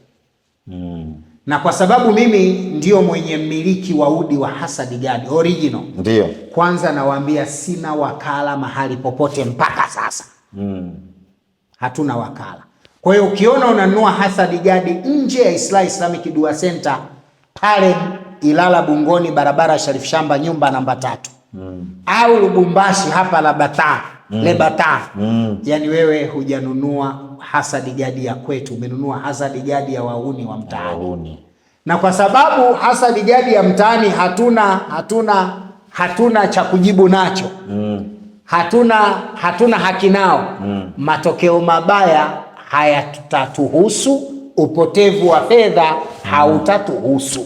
Na kwa sababu mimi ndio mwenye mmiliki wa udi wa Hasad Gadi original. Ndio. Kwanza nawaambia sina wakala mahali popote mpaka sasa. Hatuna wakala. Kwa hiyo ukiona unanunua Hasad Gadi nje ya Islamic Dua Center pale Ilala Bungoni, barabara Sharif Shamba nyumba namba 3. Au Lubumbashi hapa Lebata. Yani wewe hujanunua Hasad Gadi ya kwetu, umenunua Hasad Gadi ya wahuni wa mtaani. Na kwa sababu Hasad Gadi ya mtaani hatuna cha kujibu nacho. Hatuna haki nao. Matokeo mabaya hayatatuhusu, upotevu wa fedha hautatuhusu.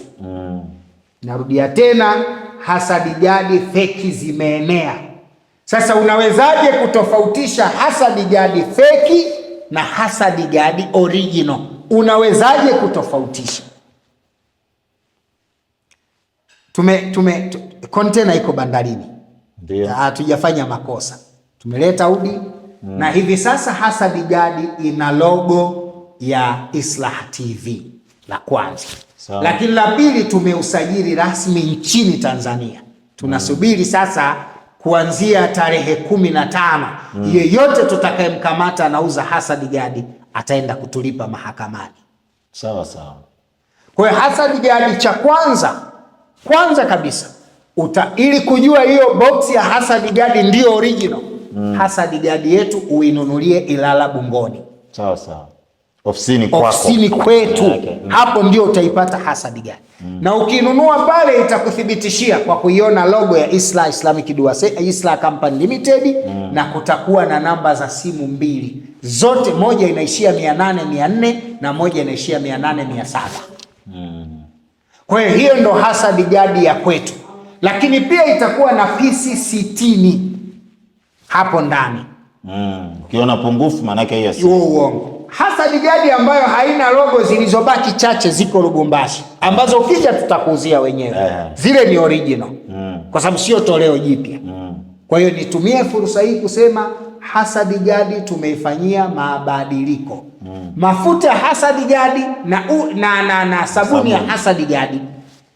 Narudia tena, Hasad Gadi feki zimeenea. Sasa unawezaje kutofautisha Hasad Gadi feki na Hasad Gadi original? Unawezaje kutofautisha? Container iko bandarini. Ndio. Hatujafanya makosa. Tumeleta udi na hivi sasa Hasad Gadi ina logo ya Islah TV la kwanza. Lakini la pili tumeusajili rasmi nchini Tanzania. Tunasubiri sasa kuanzia tarehe 15 yeyote tutakayemkamata anauza Hasad Gadi ataenda kutulipa mahakamani. Sawa. Kwa hiyo Hasad Gadi cha kwanza kabisa ili kujua hiyo box ya Hasad Gadi ndio original. Hasad Gadi yetu uinunulie Ilala Bungoni. Sawa. Ofisini kwako. Ofisini kwetu. Hapo ndio utaipata Hasad Gadi. Na ukinunua pale itakuthibitishia kwa kuiona logo ya Islamic Dua Islah Company Limited. Na kutakuwa na namba za simu mbili. Zote, moja inaishia 800-400 na moja inaishia 800-700. Kwa hiyo ndo Hasad Gadi ya kwetu. Lakini pia itakuwa na pisi 60 hapo ndani. Ukiona pungufu maana yake hiyo si uongo. Hasad Gadi ambayo haina logo zilizobaki chache ziko Lubumbashi, ambazo ukija tutakuuzia wenyewe. Zile ni original. Kwa sababu sio toleo jipya. Kwa hiyo nitumie fursa hii kusema Hasad Gadi tumeifanyia mabadiliko. Mafuta Hasad Gadi na sabuni ya Hasad Gadi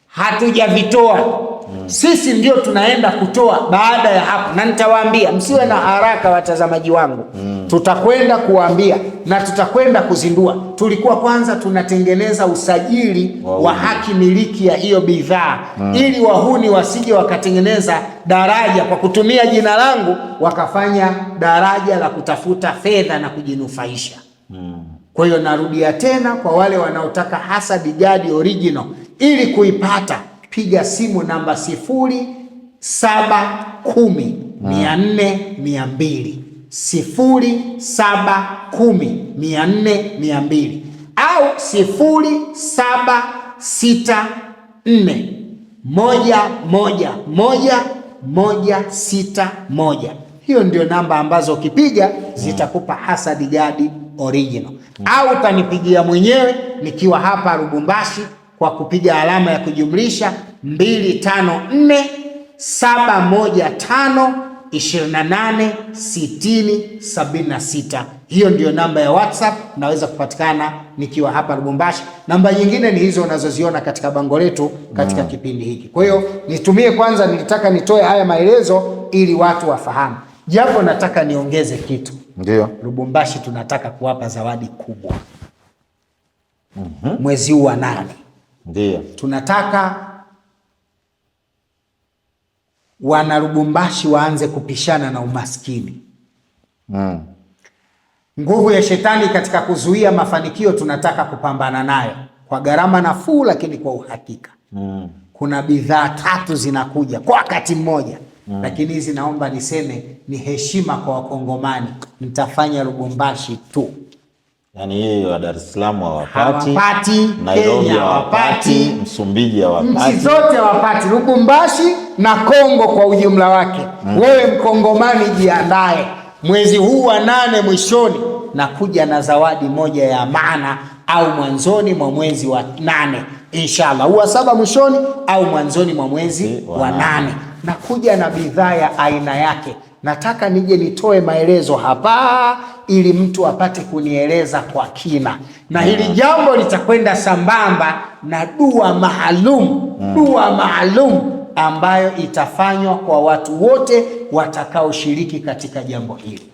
hatujavitoa. Sisi ndio tunaenda kutoa baada ya hapo, na nitawaambia msiwe na haraka watazamaji wangu. Tutakwenda kuambia na tutakwenda kuzindua. Tulikuwa kwanza tunatengeneza usajili wa haki miliki ya hiyo bidhaa ili wahuni wasije wakatengeneza daraja kwa kutumia jina langu wakafanya daraja la kutafuta fedha na kujinufaisha. Kwa hiyo narudia tena kwa wale wanaotaka Hasad Gadi original, ili kuipata piga simu namba 0710-400-200 0710-400-200 au 0764-111-161. Hiyo ndio namba ambazo ukipiga zitakupa Hasad Gadi original. Au utanipigia mwenyewe nikiwa hapa Lubumbashi kwa kupiga alama ya kujumlisha 254-715-28-60-76. Hiyo ndio namba ya WhatsApp, naweza kupatikana nikiwa hapa Lubumbashi. Namba nyingine ni hizo unazoziona katika bango letu katika kipindi hiki. Kwa hiyo nitumie kwanza, nilitaka nitoe haya maelezo ili watu wafahamu. Japo nataka niongeze kitu. Ndio. Lubumbashi tunataka kuwapa zawadi kubwa. Mwezi huu wa 8. Ndio. Tunataka wana Lubumbashi waanze kupishana na umaskini. Nguvu ya shetani katika kuzuia mafanikio tunataka kupambana nayo kwa gharama nafuu lakini kwa uhakika. Kuna bidhaa 3 zinakuja kwa wakati mmoja. Lakini hizi naomba niseme ni heshima kwa Wakongomani. Nitafanya Lubumbashi tu. Yani hii wa Dar es Salaam hawapati, Nairobi hawapati, Msumbiji hawapati, nchi zote hawapati, Lubumbashi na Kongo kwa ujumla wake. Wewe Mkongomani jiandae, mwezi huu wa 8 mwishoni na kuja na zawadi moja ya maana, au mwanzoni mwa mwezi wa 8 inshallah, huwa 7 mwishoni au mwanzoni mwa mwezi wa 8, na kuja na bidhaa ya aina yake. Nataka nije nitoe maelezo hapa ili mtu apate kunieleza kwa kina, na hili jambo litakwenda sambamba na dua maalum ambayo itafanywa kwa watu wote watakaoshiriki katika jambo hili.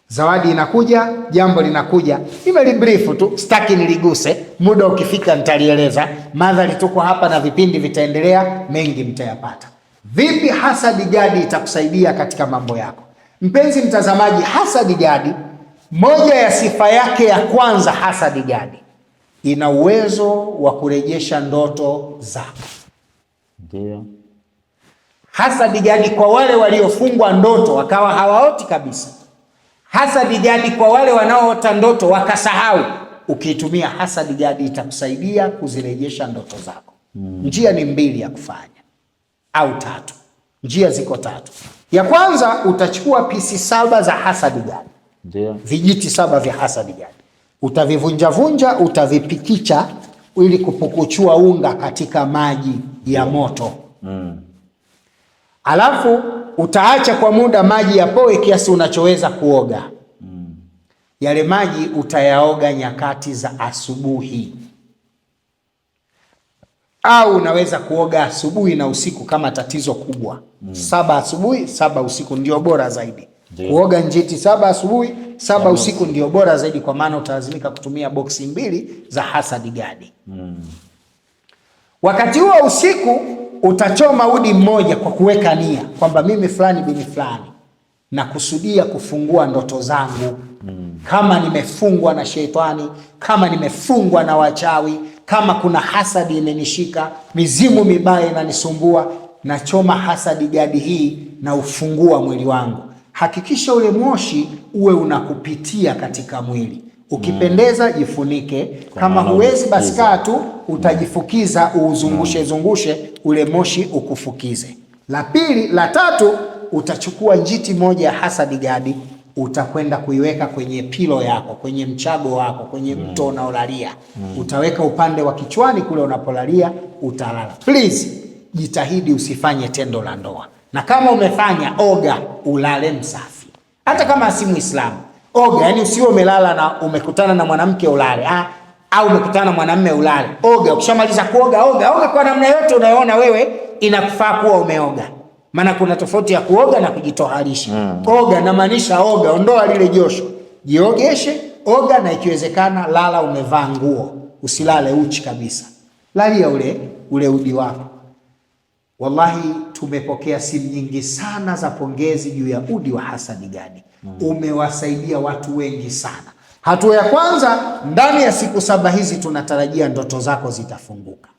Zawadi inakuja, jambo linakuja. Nimelibrief tu, sitaki niliguse. Muda ukifika nitalieleza. Madhali tuko hapa na vipindi vitaendelea, mengi mtayapata. Vipi hasadi gadi itakusaidia katika mambo yako? Mpenzi mtazamaji, hasadi gadi, moja ya sifa yake ya kwanza, hasadi gadi ina uwezo wa kurejesha ndoto zako. Ndio. Hasadi gadi kwa wale waliofungwa ndoto wakawa hawaoti kabisa. Hasadi gadi kwa wale wanaoota ndoto wakasahau. Ukiitumia hasadi gadi itakusaidia kuzirejesha ndoto zako. Njia ni 2 ya kufanya au 3. Njia ziko 3. Ya kwanza, utachukua pisi 7 za hasadi gadi. Ndio. Vijiti 7 vya hasadi gadi. Utavivunja, utavipikicha ili kupukuchua unga katika maji ya moto. Alafu utaacha kwa muda maji yapoe kiasi unachoweza kuoga. Yale maji utayaoga nyakati za asubuhi, au unaweza kuoga asubuhi na usiku kama tatizo kubwa. 7 asubuhi, 7 usiku ndio bora zaidi. Kuoga njiti 7 asubuhi, 7 usiku ndio bora zaidi, kwa maana utalazimika kutumia boksi 2 za hasadi gadi. Wakati huo usiku utachoma udi mmoja kwa kuweka nia kwamba mimi fulani bini fulani na kusudia kufungua ndoto zangu. Kama nimefungwa na shetani, kama nimefungwa na wachawi, kama kuna hasadi imenishika, mizimu mibaya inanisumbua, na choma hasadi gadi hii na ufungua mwili wangu. Hakikisha ule moshi uwe unakupitia katika mwili. Ukipendeza jifunike, kama huwezi basi kaa tu utajifukiza, zungushe ule moshi ukufukize. La pili, la tatu, utachukua njiti moja ya hasadi gadi, utakwenda kuiweka kwenye pilo yako, kwenye mchago wako, kwenye mto unaolalia. Utaweka upande wa kichwani kule unapolalia, utalala. Please jitahidi usifanye tendo la ndoa, na kama umefanya, oga ulale msafi. Hata kama si Muislamu, oga. Yani usiwe umelala na umekutana na mwanamke ulale, au umekutana na mwanamume ulale. Oga, ukishamaliza kuoga, oga kwa namna yote unayoona wewe inakufaa kuwa umeoga. Maana kuna tofauti ya kuoga na kujitoharisha. Oga na maanisha oga, ondoa lile josho. Jiogeshe, oga, na ikiwezekana lala umevaa nguo. Usilale uchi kabisa. Lalia ule udi wako. Wallahi tumepokea simu nyingi sana za pongezi juu ya udi wa hasadi gadi. Umewasaidia watu wengi sana. Hatua ya kwanza, ndani ya siku 7 hizi tunatarajia ndoto zako zitafunguka.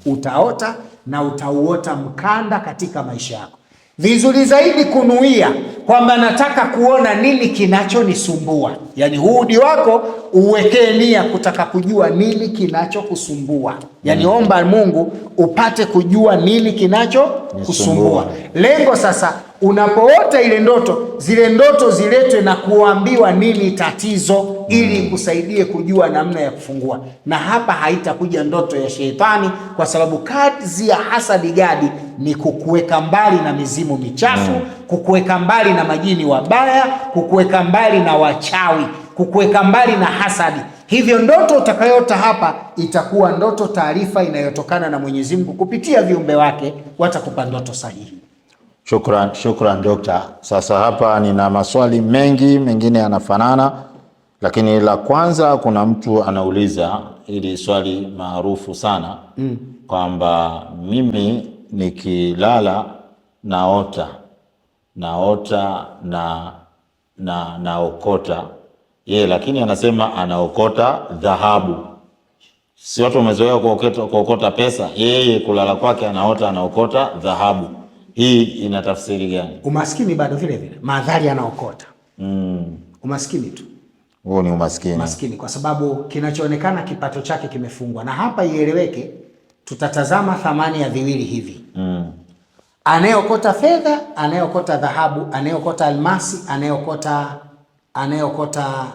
Utaota na utauota mkanda katika maisha yako. Vizuri zaidi kunuia kwamba nataka kuona nini kinachonisumbua. Yani udi wako uwekee nia kutaka kujua nini kinachokusumbua. Yani omba Mungu upate kujua nini kinachokusumbua. Lengo sasa, unapoota ile ndoto, zile ndoto ziletwe na kuambiwa nini tatizo, ili kusaidie kujua namna ya kufungua. Na hapa haitakuja ndoto ya shetani, kwa sababu kazi ya hasadi gadi ni kukuweka mbali na mizimu michafu, kukuweka mbali na majini wabaya, kukuweka mbali na wachawi, kukuweka mbali na hasadi. Hivyo ndoto utakayota hapa itakuwa ndoto taarifa inayotokana na Mwenyezi Mungu kupitia viumbe wake, watakupa ndoto sahihi. Shukran Dokta. Sasa hapa nina maswali mengi, mengine yanafanana, lakini la kwanza, kuna mtu anauliza ili swali maarufu sana, kwamba mimi nikilala naota naokota yeye, lakini anasema anaokota dhahabu. Si watu wamezoea kuokota pesa, yeye kulala kwake anaota anaokota dhahabu. Hii ina tafsiri gani? Umaskini bado vile vile, madhari anaokota. Umaskini tu. Huo ni umaskini. Maskini kwa sababu kinachoonekana kipato chake kimefungwa. Na hapa ieleweke, tutatazama thamani ya viwili hivi. Anayeokota fedha, anayeokota dhahabu, anayeokota almasi,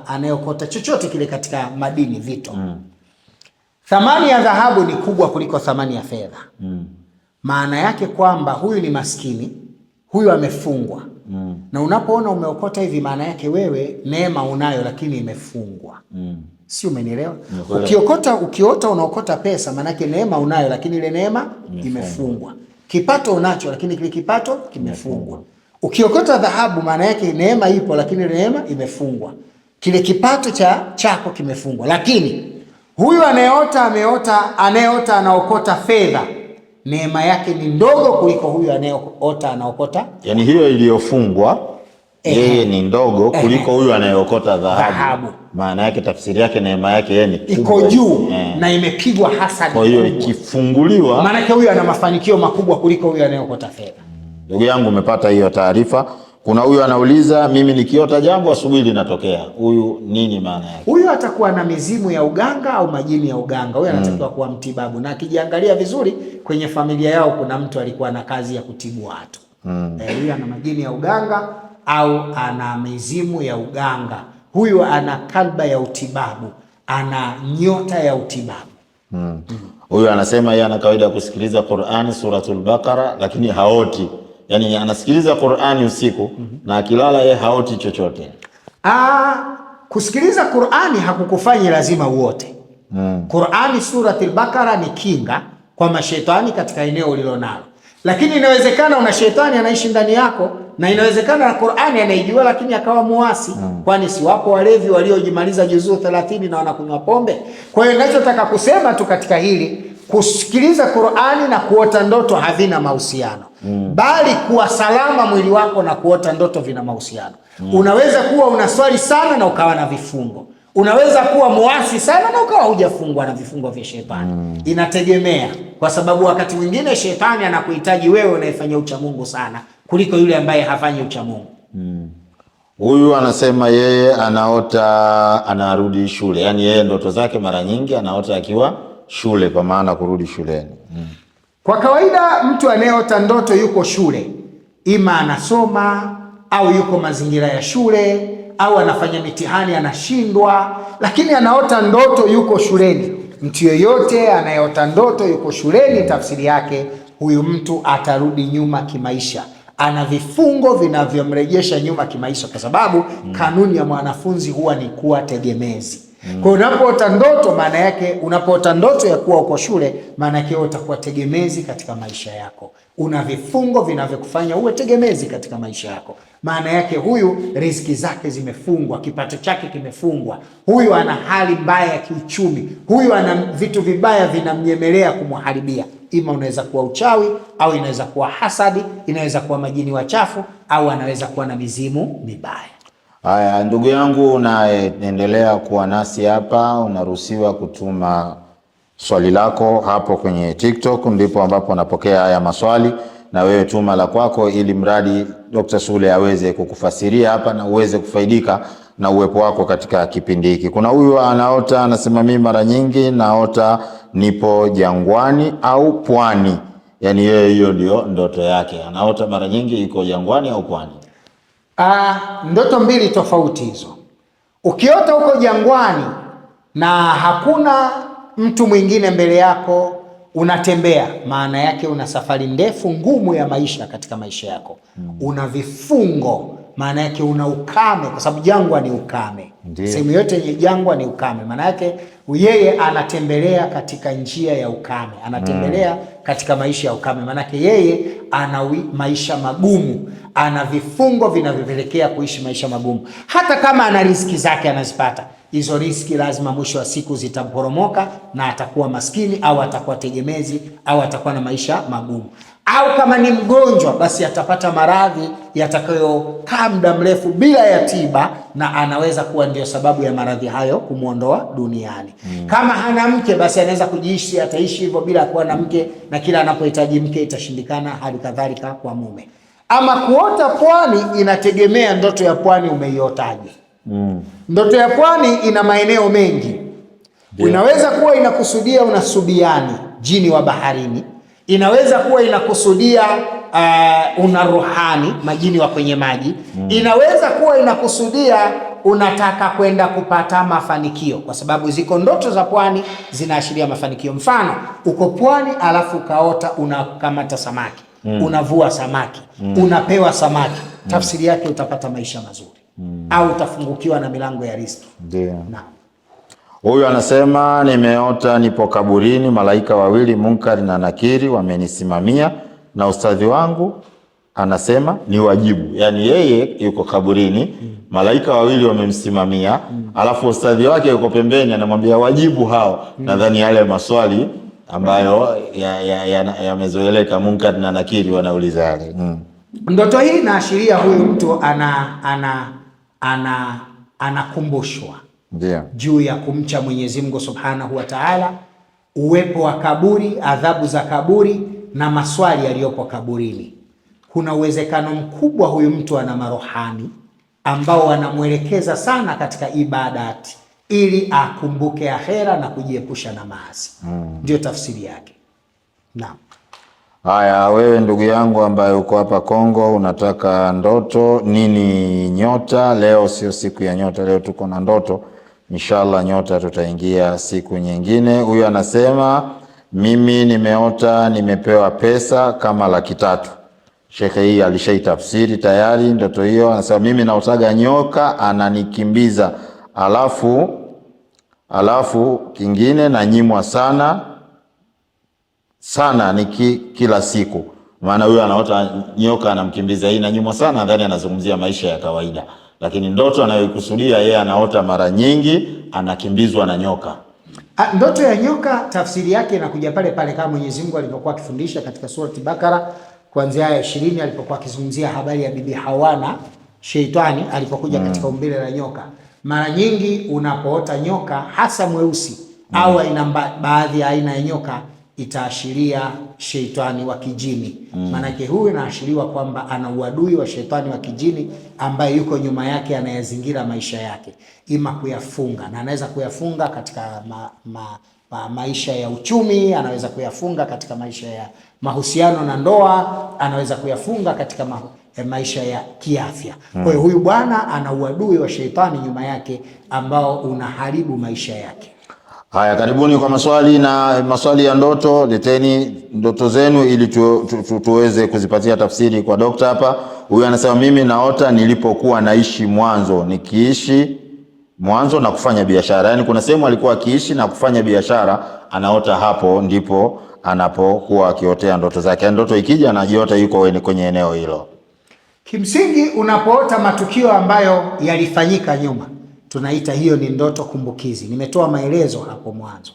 anayeokota chochote kile katika madini, vito. Thamani ya dhahabu ni kubwa kuliko thamani ya fedha. Maana yake kwamba huyu ni maskini, huyu amefungwa. Na unapoona umeokota hivi, maana yake wewe neema unayo lakini imefungwa. Si umenielewa? Ukiota unaokota pesa, maana yake neema unayo lakini ile neema imefungwa. Kipato unacho lakini kile kipato kimefungwa. Ukiokota dhahabu, maana yake neema ipo lakini ile neema imefungwa. Kile kipato chako kimefungwa. Lakini huyu anayeota anaokota fedha, neema yake ni ndogo kuliko huyu anayeota anaokota. Yani hiyo iliyofungwa yeye ni ndogo kuliko huyu anayeokota dhahabu. Maana yake tafsiri yake neema yake yeye ni iko juu na imepigwa hasadi. Kwa hiyo ikifunguliwa, maana yake huyu ana mafanikio makubwa kuliko huyu anayeokota fedha. Ndugu yangu, umepata hiyo taarifa? Kuna huyu anauliza, mimi nikiota jambo asubuhi linatokea. Huyu nini maana yake? Huyu atakuwa na mizimu ya uganga au majini ya uganga. Huyu anatakiwa kuwa mtibabu, na akijiangalia vizuri kwenye familia yao kuna mtu alikuwa na kazi ya kutibu watu. Huyu ana majini ya uganga au ana mizimu ya uganga. Huyu ana kalba ya utibabu, ana nyota ya utibabu. Huyu anasema yeye ana kawaida kusikiliza Qur'ani suratul Baqara, lakini haoti. Yani anasikiliza Qur'ani usiku na akilala yeye haoti chochote. Kusikiliza Qur'ani hakukufanyi lazima uote. Qur'ani suratul Baqara ni kinga kwa mashetani katika eneo ulilonalo. Lakini inawezekana una shetani anaishi ndani yako, na inawezekana na Qur'ani anaijua lakini akawa muasi. Kwani si wapo walevi waliojimaliza juzuu 30 na wanakunywa pombe? Kwa hiyo ninachotaka kusema tu katika hili, kusikiliza Qur'ani na kuota ndoto havina mahusiano. Bali kuwa salama mwili wako na kuota ndoto vina mahusiano. Unaweza kuwa unaswali sana na ukawa na vifungo. Unaweza kuwa muasi sana na ukawa hujafungwa na vifungo vya shetani. Inategemea, kwa sababu wakati mwingine shetani anakuhitaji wewe unayefanya uchamungu sana kuliko yule ambaye hafanyi uchamungu. Huyu anasema yeye anaota anarudi shule. Yani yeye ndoto zake mara nyingi anaota akiwa shule, kwa maana kurudi shuleni. Kwa kawaida mtu anayeota ndoto yuko shule, ima anasoma au yuko mazingira ya shule au anafanya mitihani anashindwa, lakini anaota ndoto yuko shuleni. Mtu yeyote anayeota ndoto yuko shuleni, tafsiri yake huyu mtu atarudi nyuma kimaisha. Ana vifungo vinavyomrejesha nyuma kimaisha, kwa sababu kanuni ya mwanafunzi huwa ni kuwa tegemezi. Kwa unapoota ndoto, maana yake unapoota ndoto ya kuwa uko shule, maana yake utakuwa tegemezi katika maisha yako. Una vifungo vinavyokufanya uwe tegemezi katika maisha yako. Maana yake huyu riziki zake zimefungwa, kipato chake kimefungwa. Huyu ana hali mbaya ya kiuchumi. Huyu ana vitu vibaya vinamnyemelea kumharibia. Ima unaweza kuwa uchawi, au inaweza kuwa hasadi, inaweza kuwa majini wachafu, au anaweza kuwa na mizimu mibaya. Haya, ndugu yangu, unaendelea kuwa nasi hapa, unaruhusiwa kutuma swali lako hapo kwenye TikTok, ndipo ambapo napokea haya maswali, na wewe tuma la kwako, ili mradi Dr. Sule aweze kukufasiria hapa na uweze kufaidika na uwepo wako katika kipindi hiki. Kuna huyu anaota, anasema mimi mara nyingi naota nipo jangwani au pwani. Yani yeye hiyo ndio ndoto yake, anaota mara nyingi yuko jangwani au pwani. Ndoto mbili tofauti hizo. Ukiota uko jangwani na hakuna mtu mwingine mbele yako, unatembea, maana yake una safari ndefu ngumu ya maisha katika maisha yako. Una vifungo, maana yake una ukame, kwa sababu jangwa ni ukame. Sehemu yote yenye jangwa ni ukame. Maana yake yeye anatembelea katika njia ya ukame, anatembelea katika maisha ya ukame. Maana yake yeye ana maisha magumu, ana vifungo vinavyopelekea kuishi maisha magumu. Hata kama ana riziki zake anazipata, hizo riziki lazima mwisho wa siku zitaporomoka na atakuwa maskini, au atakuwa tegemezi, au atakuwa na maisha magumu. Au kama ni mgonjwa, basi atapata maradhi yatakayokaa muda mrefu bila ya tiba, na anaweza kuwa ndio sababu ya maradhi hayo kumuondoa duniani. Kama hana mke, basi anaweza kujiishi, ataishi hivyo bila kuwa na mke, na kila anapohitaji mke itashindikana, hali kadhalika kwa mume. Ama kuota pwani, inategemea ndoto ya pwani umeiotaje. Ndoto ya pwani ina maeneo mengi. Inaweza kuwa inakusudia unasubiani, jini wa baharini. Inaweza kuwa inakusudia una ruhani, majini wa kwenye maji. Inaweza kuwa inakusudia unataka kwenda kupata mafanikio, kwa sababu ziko ndoto za pwani zinaashiria mafanikio. Mfano, uko pwani alafu kaota unakamata samaki, unavua samaki, unapewa samaki. Tafsiri yake utapata maisha mazuri au utafungukiwa na milango ya riziki. Ndio. Huyu anasema nimeota nipo kaburini, malaika wawili Munkari na Nakiri wamenisimamia, na ustadhi wangu anasema ni wajibu. Yani yeye yuko kaburini, malaika wawili wamemsimamia, alafu ustadhi wake yuko pembeni anamwambia wajibu hao. Nadhani yale maswali ambayo yamezoeleka, Munkari na Nakiri wanauliza yale. Ndoto hii inaashiria huyu mtu anakumbushwa juu ya kumcha Mwenyezi Mungu Subhanahu wa Ta'ala, uwepo wa kaburi, adhabu za kaburi na maswali yaliyopo kaburini. Kuna uwezekano mkubwa huyu mtu ana marohani ambao wanamwelekeza sana katika ibadati ili akumbuke akhera na kujiepusha na maasi. Ndio tafsiri yake. Naam. Haya, wewe ndugu yangu ambaye uko hapa Kongo, unataka ndoto nini? Nyota. Leo sio siku ya nyota, leo tuko na ndoto. Inshallah nyota tutaingia siku nyingine. Huyu anasema mimi nimeota nimepewa pesa kama 300,000. Shekhe hii alishaitafsiri tayari ndoto hiyo. Anasema mimi naotaga nyoka ananikimbiza, alafu kingine nanyimwa sana ni kila siku. Maana huyo anaota nyoka anamkimbiza, hii nanyimwa sana, nadhani anazungumzia maisha ya kawaida, lakini ndoto anayoikusudia yeye anaota mara nyingi anakimbizwa na nyoka. Ndoto ya nyoka tafsiri yake inakuja pale pale kama Mwenyezi Mungu alipokuwa akifundisha katika surati Bakara kuanzia aya 20 alipokuwa akizungumzia habari ya bibi Hawana, sheitani alipokuja katika umbile la nyoka. Mara nyingi unapoota nyoka hasa mweusi au aina baadhi ya aina ya nyoka itaashiria sheitani wa kijini. Maanake huyu inaashiriwa kwamba ana uadui wa sheitani wa kijini ambaye yuko nyuma yake, anayezingira maisha yake, ima kuyafunga, na anaweza kuyafunga katika maisha ya uchumi, anaweza kuyafunga katika maisha ya mahusiano na ndoa, anaweza kuyafunga katika maisha ya kiafya. Kwa hiyo huyu bwana ana uadui wa sheitani nyuma yake ambao unaharibu maisha yake. Haya, karibuni kwa maswali ya ndoto. Leteni ndoto zenu ili tuweze kuzipatia tafsiri kwa dokta hapa. Huyu anasema mimi naota nilipokuwa naishi Mwanzo, nikiishi Mwanzo na kufanya biashara. Yaani kuna sehemu alikuwa akiishi na kufanya biashara, anaota hapo ndipo anapokuwa akiotea ndoto zake. Ndoto ikija anajiota yuko kwenye eneo hilo. Kimsingi unapoota matukio ambayo yalifanyika nyuma, tunaita hiyo ni ndoto kumbukizi. Nimetoa maelezo hapo mwanzo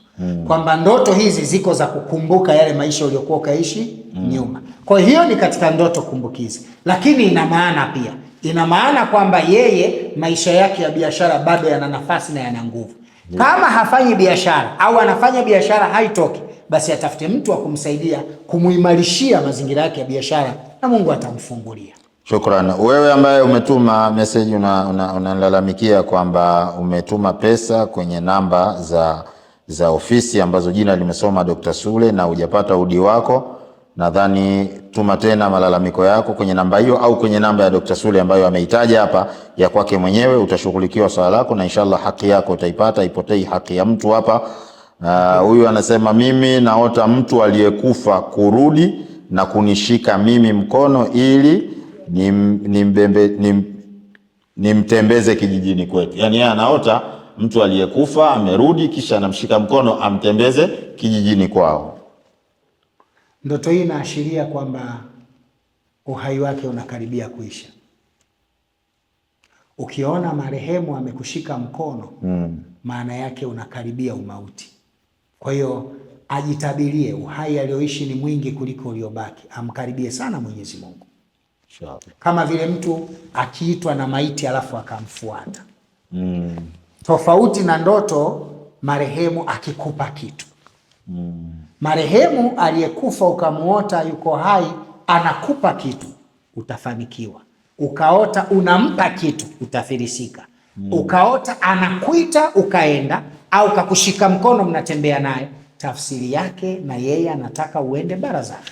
kwamba ndoto hizi ziko za kukumbuka yale maisha uliyokuwa ukaishi nyuma. Kwa hiyo ni katika ndoto kumbukizi, lakini ina maana pia. Ina maana kwamba yeye maisha yake ya biashara bado yana nafasi na yana nguvu. Kama hafanyi biashara au anafanya biashara haitoki, basi atafute mtu wa kumsaidia kumuimarishia mazingira yake ya biashara na Mungu atamfungulia. Shukrani. Wewe ambaye umetuma message unalalamikia kwamba umetuma pesa kwenye namba za ofisi ambazo jina limesoma Dr. Sule na hujapata udi wako, nadhani tuma tena malalamiko yako kwenye namba hiyo au kwenye namba ya Dr. Sule ambayo ameitaja hapa ya kwake mwenyewe. Utashughulikiwa swala lako na inshallah haki yako utaipata. Ipotei haki ya mtu hapa. Huyu anasema mimi naota mtu aliyekufa kurudi na kunishika mimi mkono ili nimtembeze kijijini kwetu. Yani yeye anaota mtu aliyekufa amerudi kisha anamshika mkono amtembeze kijijini kwao. Ndoto hii inaashiria kwamba uhai wake unakaribia kuisha. Ukiona marehemu amekushika mkono, maana yake unakaribia umauti. Kwa hiyo ajitabirie, uhai alioishi ni mwingi kuliko uliobaki, amkaribie sana Mwenyezi Mungu. Kama vile mtu akiitwa na maiti alafu akamfuata. Tofauti na ndoto marehemu akikupa kitu. Marehemu aliyekufa ukamuota yuko hai anakupa kitu, utafanikiwa. Ukaota unampa kitu, utafirisika. Ukaota anakuita ukaenda, au kakushika mkono mnatembea naye, tafsiri yake na yeye anataka uende barazakh.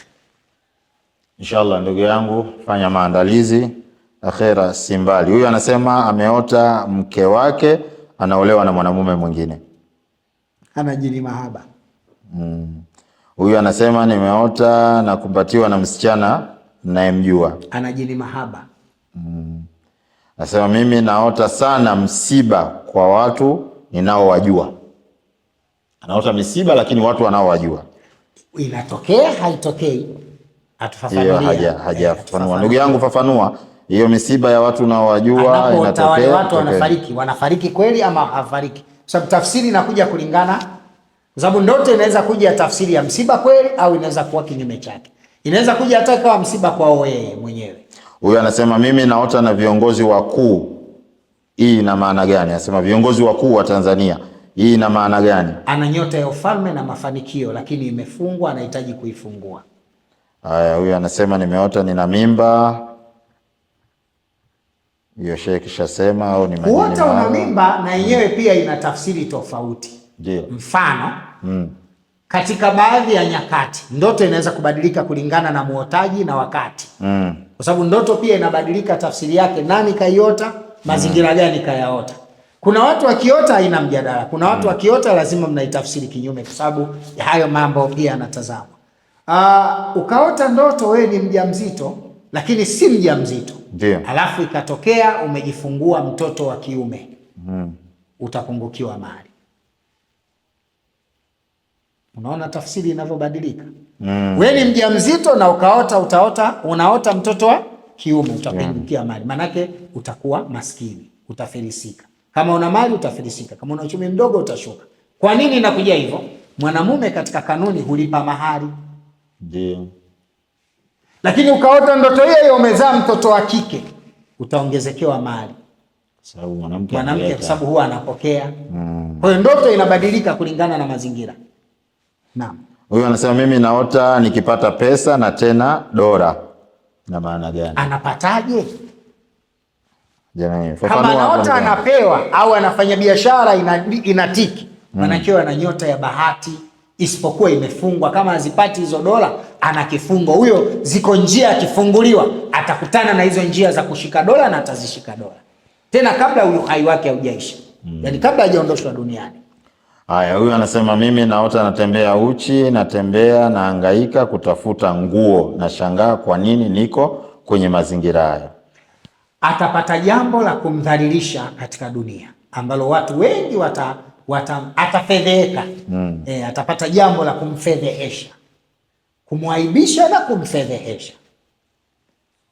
Inshallah ndugu yangu, fanya maandalizi, akhera simbali. Huyu anasema ameota mke wake anaolewa na mwanamume mwingine, anajini mahaba. Huyu anasema nimeota na kumbatiwa na msichana ninayemjua, anajini mahaba. Anasema mimi naota sana msiba kwa watu ninaowajua. Anaota misiba lakini watu wanaowajua. Inatokea haitokei? Atufafanulia. Hajafafanua. Ndugu yangu, fafanua. Hiyo misiba ya watu unaowajua inatokea, watu wanafariki kweli ama hafariki? Sababu tafsiri inakuja kulingana, sababu ndoto inaweza kuja tafsiri ya msiba kweli au inaweza kuwa kinyume chake. Inaweza kuja hata kama msiba kwao yeye mwenyewe. Huyu anasema mimi naota na viongozi wakuu. Hii ina maana gani? Anasema viongozi wakuu wa Tanzania. Hii ina maana gani? Ana nyota ya ufalme na mafanikio lakini imefungwa, anahitaji kuifungua. Haya, huyu anasema nimeota nina mimba. Hiyo shehe kishasema au ni majini? Kuota una mimba na yenyewe pia ina tafsiri tofauti. Ndio. Mfano, katika baadhi ya nyakati ndoto inaweza kubadilika kulingana na muotaji na wakati. Kwa sababu ndoto pia inabadilika tafsiri yake, nani kaiota, mazingira gani kayaota. Kuna watu wakiota haina mjadala. Kuna watu wakiota lazima mnaitafsiri kinyume, kwa sababu hayo mambo pia yanatazama. Ukaota ndoto wewe ni mjamzito lakini si mjamzito. Ndio. Alafu ikatokea umejifungua mtoto wa kiume. Utapungukiwa mali. Unaona tafsiri inavyobadilika? Wewe ni mjamzito na unaota mtoto wa kiume, utapungukiwa mali. Manake utakuwa maskini, utafilisika. Kama una mali utafilisika, kama una uchumi mdogo utashuka. Kwa nini inakuja hivyo? Mwanamume katika kanuni hulipa mahari. Ndio. Lakini ukaota ndoto hiyo umezaa mtoto wa kike, utaongezekewa mali. Sababu mwanamke kwa sababu huwa anapokea. Kwa hiyo ndoto inabadilika kulingana na mazingira. Naam. Huyu anasema mimi naota nikipata pesa na tena dola. Na maana gani? Anapataje? Jamani, kama anaota anapewa au anafanya biashara inatiki, maana ana nyota ya bahati, isipokuwa imefungwa. Kama azipati hizo dola ana kifungo. Huyo ziko njia akifunguliwa atakutana na hizo njia za kushika dola na atazishika dola. Tena kabla uhai wake haujaisha. Yaani kabla hajaondoshwa duniani. Haya, huyu anasema mimi naota natembea uchi, natembea nahangaika kutafuta nguo, na shangaa kwa nini niko kwenye mazingira haya. Atapata jambo la kumdhalilisha katika dunia ambalo watu wengi atafedheheka. Atapata jambo la kumfedhehesha, kumwaibisha na kumfedhehesha.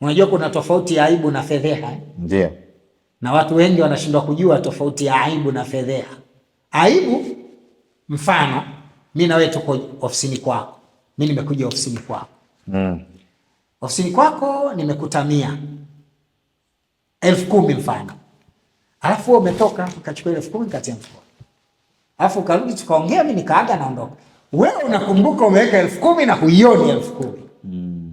Unajua kuna tofauti ya aibu na fedheha. Ndio. Na watu wengi wanashindwa kujua tofauti ya aibu na fedheha. Aibu, mfano mimi na wewe tuko ofisini kwako. Mimi nimekuja ofisini kwako. Ofisini kwako nimekutamia 10,000 mfano. Alafu wewe umetoka ukachukua 10,000 katia mfuko. Alafu ukarudi tukaongea, mimi nikaaga naondoka. Wewe unakumbuka umeweka 10,000 na huioni 10,000.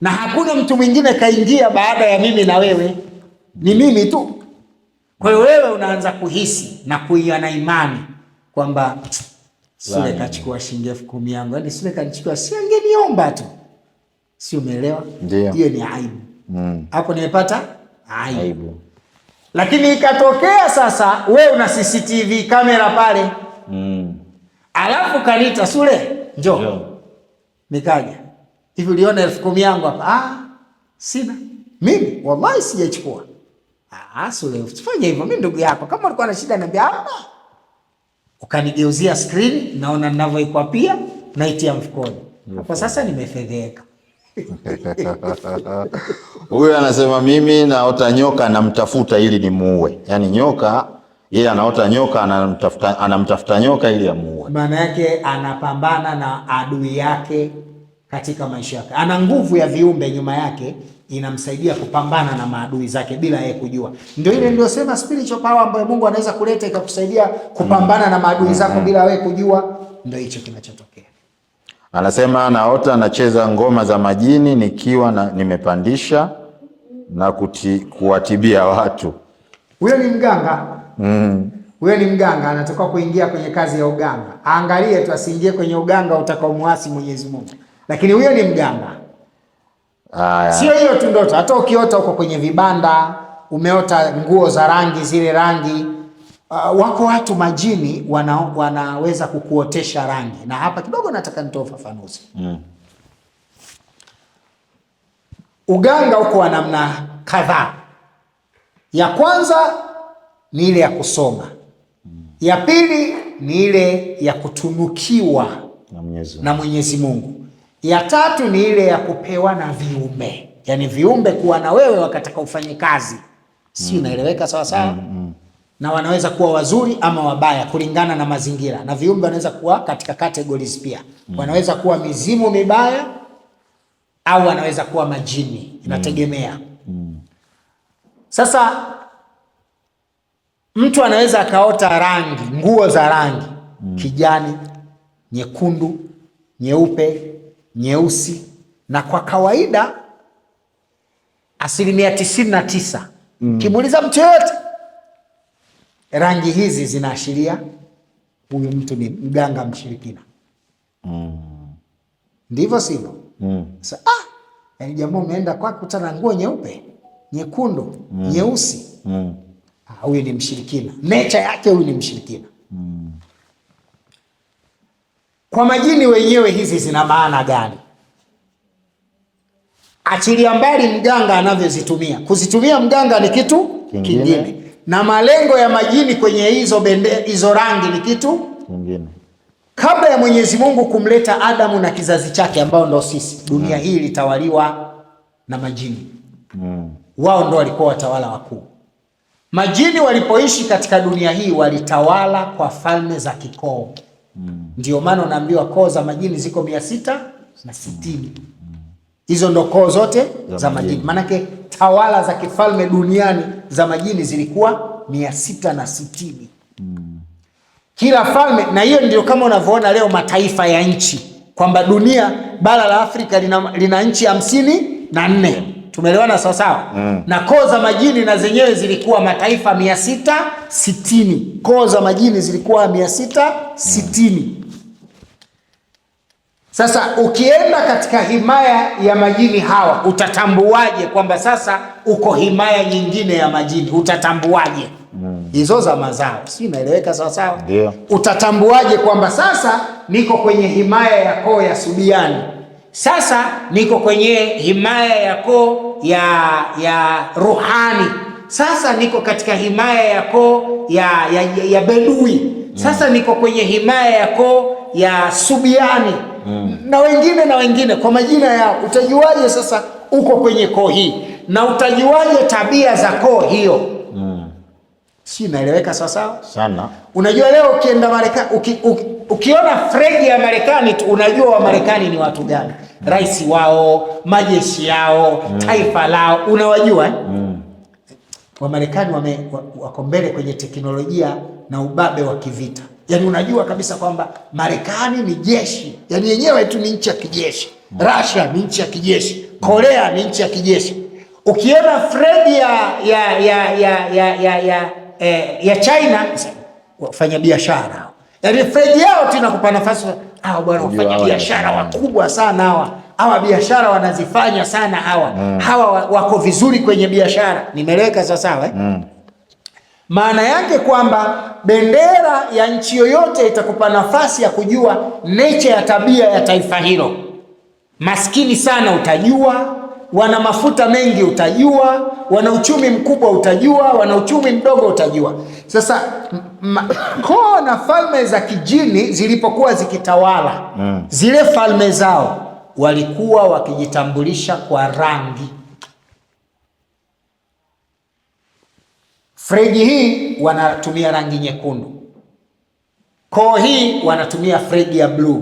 Na hakuna mtu mwingine kaingia baada ya mimi na wewe. Ni mimi tu. Kwa hiyo wewe unaanza kuhisi na kuiona imani kwamba Sule kachukua shilingi 10,000 yangu. Yaani Sule kanichukua, si angeniomba tu. Si umeelewa? Hiyo ni aibu. Hapo nimepata aibu. Lakini ikatokea sasa wewe una CCTV kamera pale. Alafu kanita, Sule, njoo. Nikaja. Hivi uliona 10,000 yangu hapa? Sina. Mimi wallahi sijachukua. Sule, usifanye hivyo, mimi ndugu yako. Kama ulikuwa na shida niambia hapa. Ukanigeuzia screen, naona ninavyoikwapia, naitia mfukoni. Hapo sasa nimefedheka. Huyu anasema mimi naota nyoka namtafuta ili nimuue. Yaani nyoka, yeye anaota nyoka anamtafuta nyoka ili amuue. Maana yake anapambana na adui yake katika maisha yake. Ana nguvu ya viumbe nyuma yake inamsaidia kupambana na maadui zake bila yeye kujua. Ndio sema spiritual power ambayo Mungu anaweza kuleta ikakusaidia kupambana na maadui zako bila wewe kujua. Ndio hicho kinachotokea. Anasema naota nacheza ngoma za majini nikiwa nimepandisha na kuwatibia watu. Huyo ni mganga. Huyo ni mganga, anatoka kuingia kwenye kazi ya uganga. Aangalie tu asiingie kwenye uganga utakaomuasi Mwenyezi Mungu. Lakini huyo ni mganga. Sio hiyo tu ndoto, hata ukiota uko kwenye vibanda, umeota nguo za rangi, zile rangi, wako watu majini wanaweza kukuotesha rangi. Na hapa kidogo nataka nitoe ufafanuzi. Uganga uko wa namna kadhaa. Ya kwanza ni ile ya kusoma. Ya pili ni ile ya kutunukiwa na Mwenyezi Mungu. Ya tatu ni ile ya kupewa na viumbe. Yaani viumbe kuwa na wewe wakataka ufanye kazi. Si unaeleweka sawa sawa? Na wanaweza kuwa wazuri ama wabaya kulingana na mazingira. Na viumbe wanaweza kuwa katika categories pia. Wanaweza kuwa mizimu mibaya au wanaweza kuwa majini. Inategemea. Sasa mtu anaweza akaota rangi, nguo za rangi, kijani, nyekundu, nyeupe, nyeusi, na kwa kawaida 99%. Kimuuliza mtu yote, rangi hizi zinaashiria huyu mtu ni mganga mshirikina. Ndivyo sivyo? Sasa yani jamaa umeenda kwa kukutana nguo nyeupe, nyekundu, nyeusi. Huyu ni mshirikina. Nature yake huyu ni mshirikina. Kwa majini wenyewe hizi zina maana gani? Achilia mbali mganga anavyozitumia. Kuzitumia mganga ni kitu kingine. Na malengo ya majini kwenye hizo rangi ni kitu kingine. Kabla ya Mwenyezi Mungu kumleta Adamu na kizazi chake ambao ndo sisi, dunia hii ilitawaliwa na majini. Wao ndo walikuwa watawala wakuu. Majini walipoishi katika dunia hii walitawala kwa falme za kikoo. Ndio maana unaambiwa koo za majini ziko 660. Hizo ndo koo zote za majini. Manake tawala za kifalme duniani za majini zilikuwa 660. Kila falme, na hiyo ndio kama unavyoona leo mataifa ya nchi, kwamba dunia bara la Afrika lina nchi 54. Tumeelewana sawa sawa? Na koo za majini na zenyewe zilikuwa mataifa 660. Koo za majini zilikuwa 660. Sasa ukienda katika himaya ya majini hawa, utatambuaje kwamba sasa uko himaya nyingine ya majini? Utatambuaje? Hizo za mazao. Si inaeleweka sawa sawa? Ndio. Utatambuaje kwamba sasa niko kwenye himaya ya koo ya Subiani? Sasa niko kwenye himaya ya koo ya Ruhani. Sasa niko katika himaya ya koo ya Bedui. Sasa niko kwenye himaya ya koo ya Subiani. Na wengine kwa majina yao. Utajuaje sasa uko kwenye koo hii? Na utajuaje tabia za koo hiyo? Si inaeleweka sawa sawa? Sana. Unajua leo ukienda Marekani, ukiona fregi ya Marekani tu unajua wa Marekani ni watu gani. Rais wao, majeshi yao, taifa lao, unawajua Wa Marekani wako mbele kwenye teknolojia na ubabe wa kivita. Yaani unajua kabisa kwamba Marekani ni jeshi. Yaani yenyewe tu ni nchi ya kijeshi. Russia ni nchi ya kijeshi. Korea ni nchi ya kijeshi. Ukiona fregi ya China, wafanya biashara. Yaani fregi yao tu inakupa nafasi, hawa bwana wafanya biashara wakubwa sana hawa. Hawa biashara wanazifanya sana hawa. Hawa wako vizuri kwenye biashara. Nimeleweka sawa sawa Maana yake kwamba bendera ya nchi yoyote itakupa nafasi ya kujua nature ya tabia ya taifa hilo. Maskini sana utajua, wana mafuta mengi utajua, wana uchumi mkubwa utajua, wana uchumi mdogo utajua. Sasa koo na falme za kijini zilipokuwa zikitawala, zile falme zao walikuwa wakijitambulisha kwa rangi. Fregi hii wanatumia rangi nyekundu. Koo hii wanatumia fregi ya blue.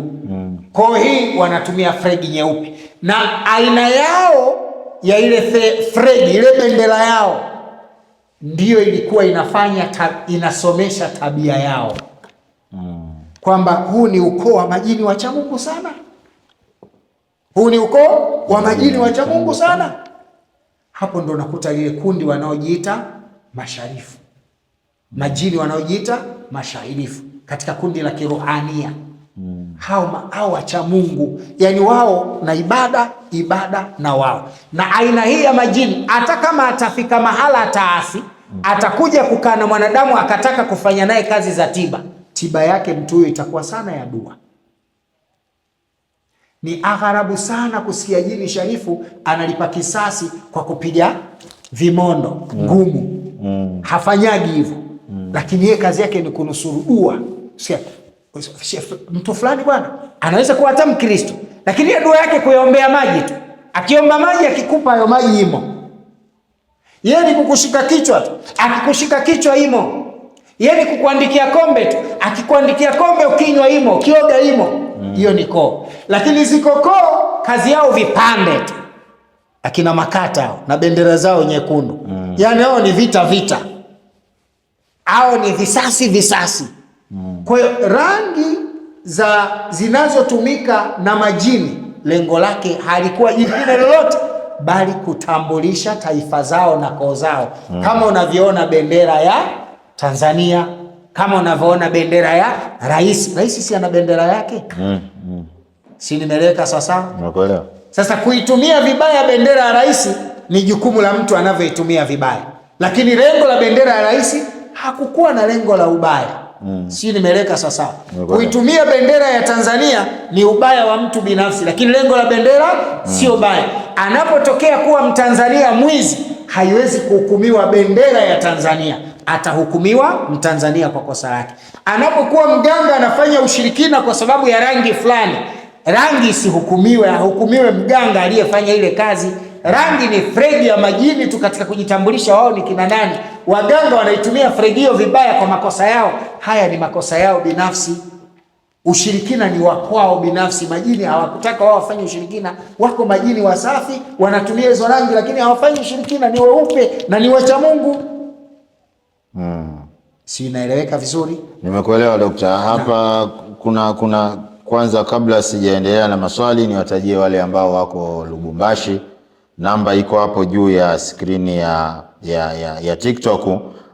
Koo hii wanatumia fregi nyeupe. Na aina yao ya ile fregi, ile bendera yao ndiyo ilikuwa inasomesha tabia yao. Kwamba huu ni ukoo wa majini wacha Mungu sana. Huu ni ukoo wa majini wacha Mungu sana. Hapo ndo nakuta lile kundi wanaojiita masharifu. majini wanaojiita mashairifu katika kundi la kiruhania. Hao wacha Mungu, yani wao na ibada na wao. Na aina hii ya majini, hata kama atafika mahala ataasi, atakuja kukaa na mwanadamu akataka kufanya naye kazi za tiba yake mtu huyo itakuwa sana ya dua. Ni agharabu sana kusikia jini sharifu analipa kisasi kwa kupiga vimondo ngumu. Hafanyagi hivyo. Lakini yeye kazi yake ni kunusuru dua. Mtu fulani bwana anaweza kuwa hata Mkristo, lakini dua yake kuyaombea maji tu. Akiomba maji, akikupa hayo maji imo. Yeye ni kukushika kichwa tu, akikushika kichwa imo. Yeye ni kukuandikia kombe tu, akikuandikia kombe ukinywa imo, ukioga imo. Hiyo ni koo. Lakini ziko koo kazi yao vipande tu. Akina Makata hao na bendera zao nyekundu. Yaani hao ni vita. Hao ni visasi. Kwa hiyo rangi zinazotumika na majini, lengo lake halikuwa jingine lolote bali kutambulisha taifa zao na koo zao. Kama unavyoona bendera ya Tanzania, kama unavyoona bendera ya rais si ana bendera yake? Si nimeleka sasa? Nakuelewa. Sasa kuitumia vibaya bendera ya rais ni jukumu la mtu anavyoitumia vibaya. Lakini lengo la bendera ya rais hakukuwa na lengo la ubaya. Si nimeleka sasa? Kuitumia bendera ya Tanzania ni ubaya wa mtu binafsi, lakini lengo la bendera sio baya. Anapotokea kuwa Mtanzania mwizi, haiwezi kuhukumiwa bendera ya Tanzania, atahukumiwa Mtanzania kwa kosa lake. Anapokuwa mganga anafanya ushirikina kwa sababu ya rangi fulani, rangi isihukumiwe, ahukumiwe mganga aliyefanya ile kazi. Rangi ni fredi ya majini tu katika kujitambulisha wao ni kina nani. Waganga wanaitumia fredi hiyo vibaya kwa makosa yao. Haya ni makosa yao binafsi. Ushirikina ni wa kwao binafsi. Majini hawakutaka wao wafanye ushirikina. Wako majini wasafi wanatumia hizo rangi, lakini hawafanyi ushirikina, ni weupe na ni wacha Mungu. Si inaeleweka vizuri? Nimekuelewa Dokta. Hapa kuna kwanza, kabla sijaendelea na maswali, niwatajie wale ambao wako Lubumbashi. Namba iko hapo juu ya skrini ya TikTok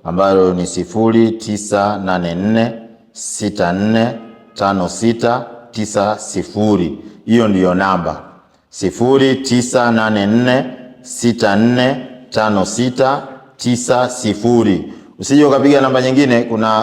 ambayo ni 0984645690. Hiyo ndiyo namba 0984645690. Usije ukapiga namba nyingine.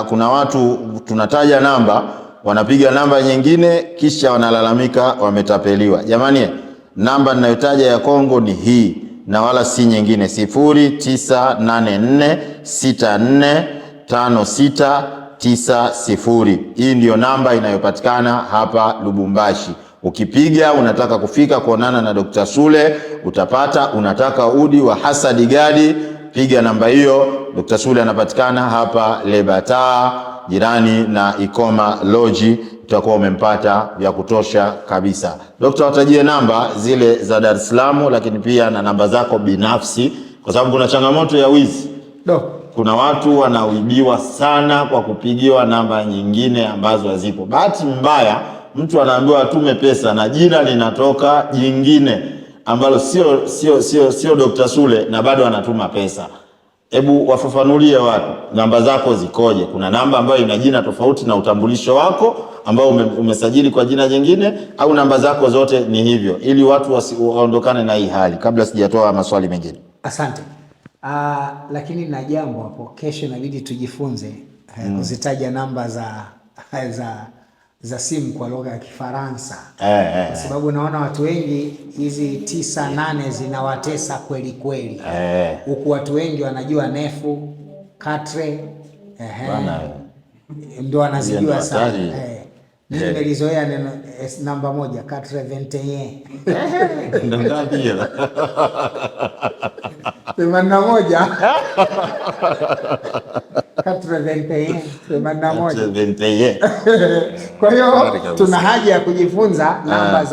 Kuna watu tunataja namba, wanapiga namba nyingine kisha wanalalamika wametapeliwa. Jamani, namba ninayotaja ya Kongo ni hii na wala si nyingine, 0984645690. Hii ndiyo namba inayopatikana hapa Lubumbashi. Ukipiga unataka kufika kuonana na Dr. Sule utapata. Unataka udi wa Hasadi Gadi, piga namba hiyo. Dr. Sule anapatikana hapa Lebata, jirani na Ikoma Lodge. Utakuwa umempata vya kutosha kabisa. Dokta, watajie namba zile za Dar es Salaam, lakini pia na namba zako binafsi, kwa sababu kuna changamoto ya wizi. Kuna watu wanauibiwa sana kwa kupigiwa namba nyingine ambazo hazipo. Bahati mbaya mtu anaambiwa atume pesa na jina linatoka jingine ambalo sio Dr. Sule na bado anatuma pesa. Hebu wafafanulie watu namba zako zikoje. Kuna namba ambayo ina jina tofauti na utambulisho wako ambao umesajili kwa jina jingine, au namba zako zote ni hivyo, ili watu waondokane na hii hali, kabla sijatoa maswali mengine. Asante. Lakini na jambo hapo, kesho inabidi tujifunze kuzitaja namba za simu kwa lugha ya Kifaransa. Kwa sababu naona watu wengi hizi 9-8 zinawatesa kweli kweli. Huku watu wengi wanajua nefu, katre, ndio wanazijua sana. Mimi nilizoea neno namba 1, 81. Ndio ngapi hiyo? 81. 81. Kwa hiyo tuna haja ya kujifunza namba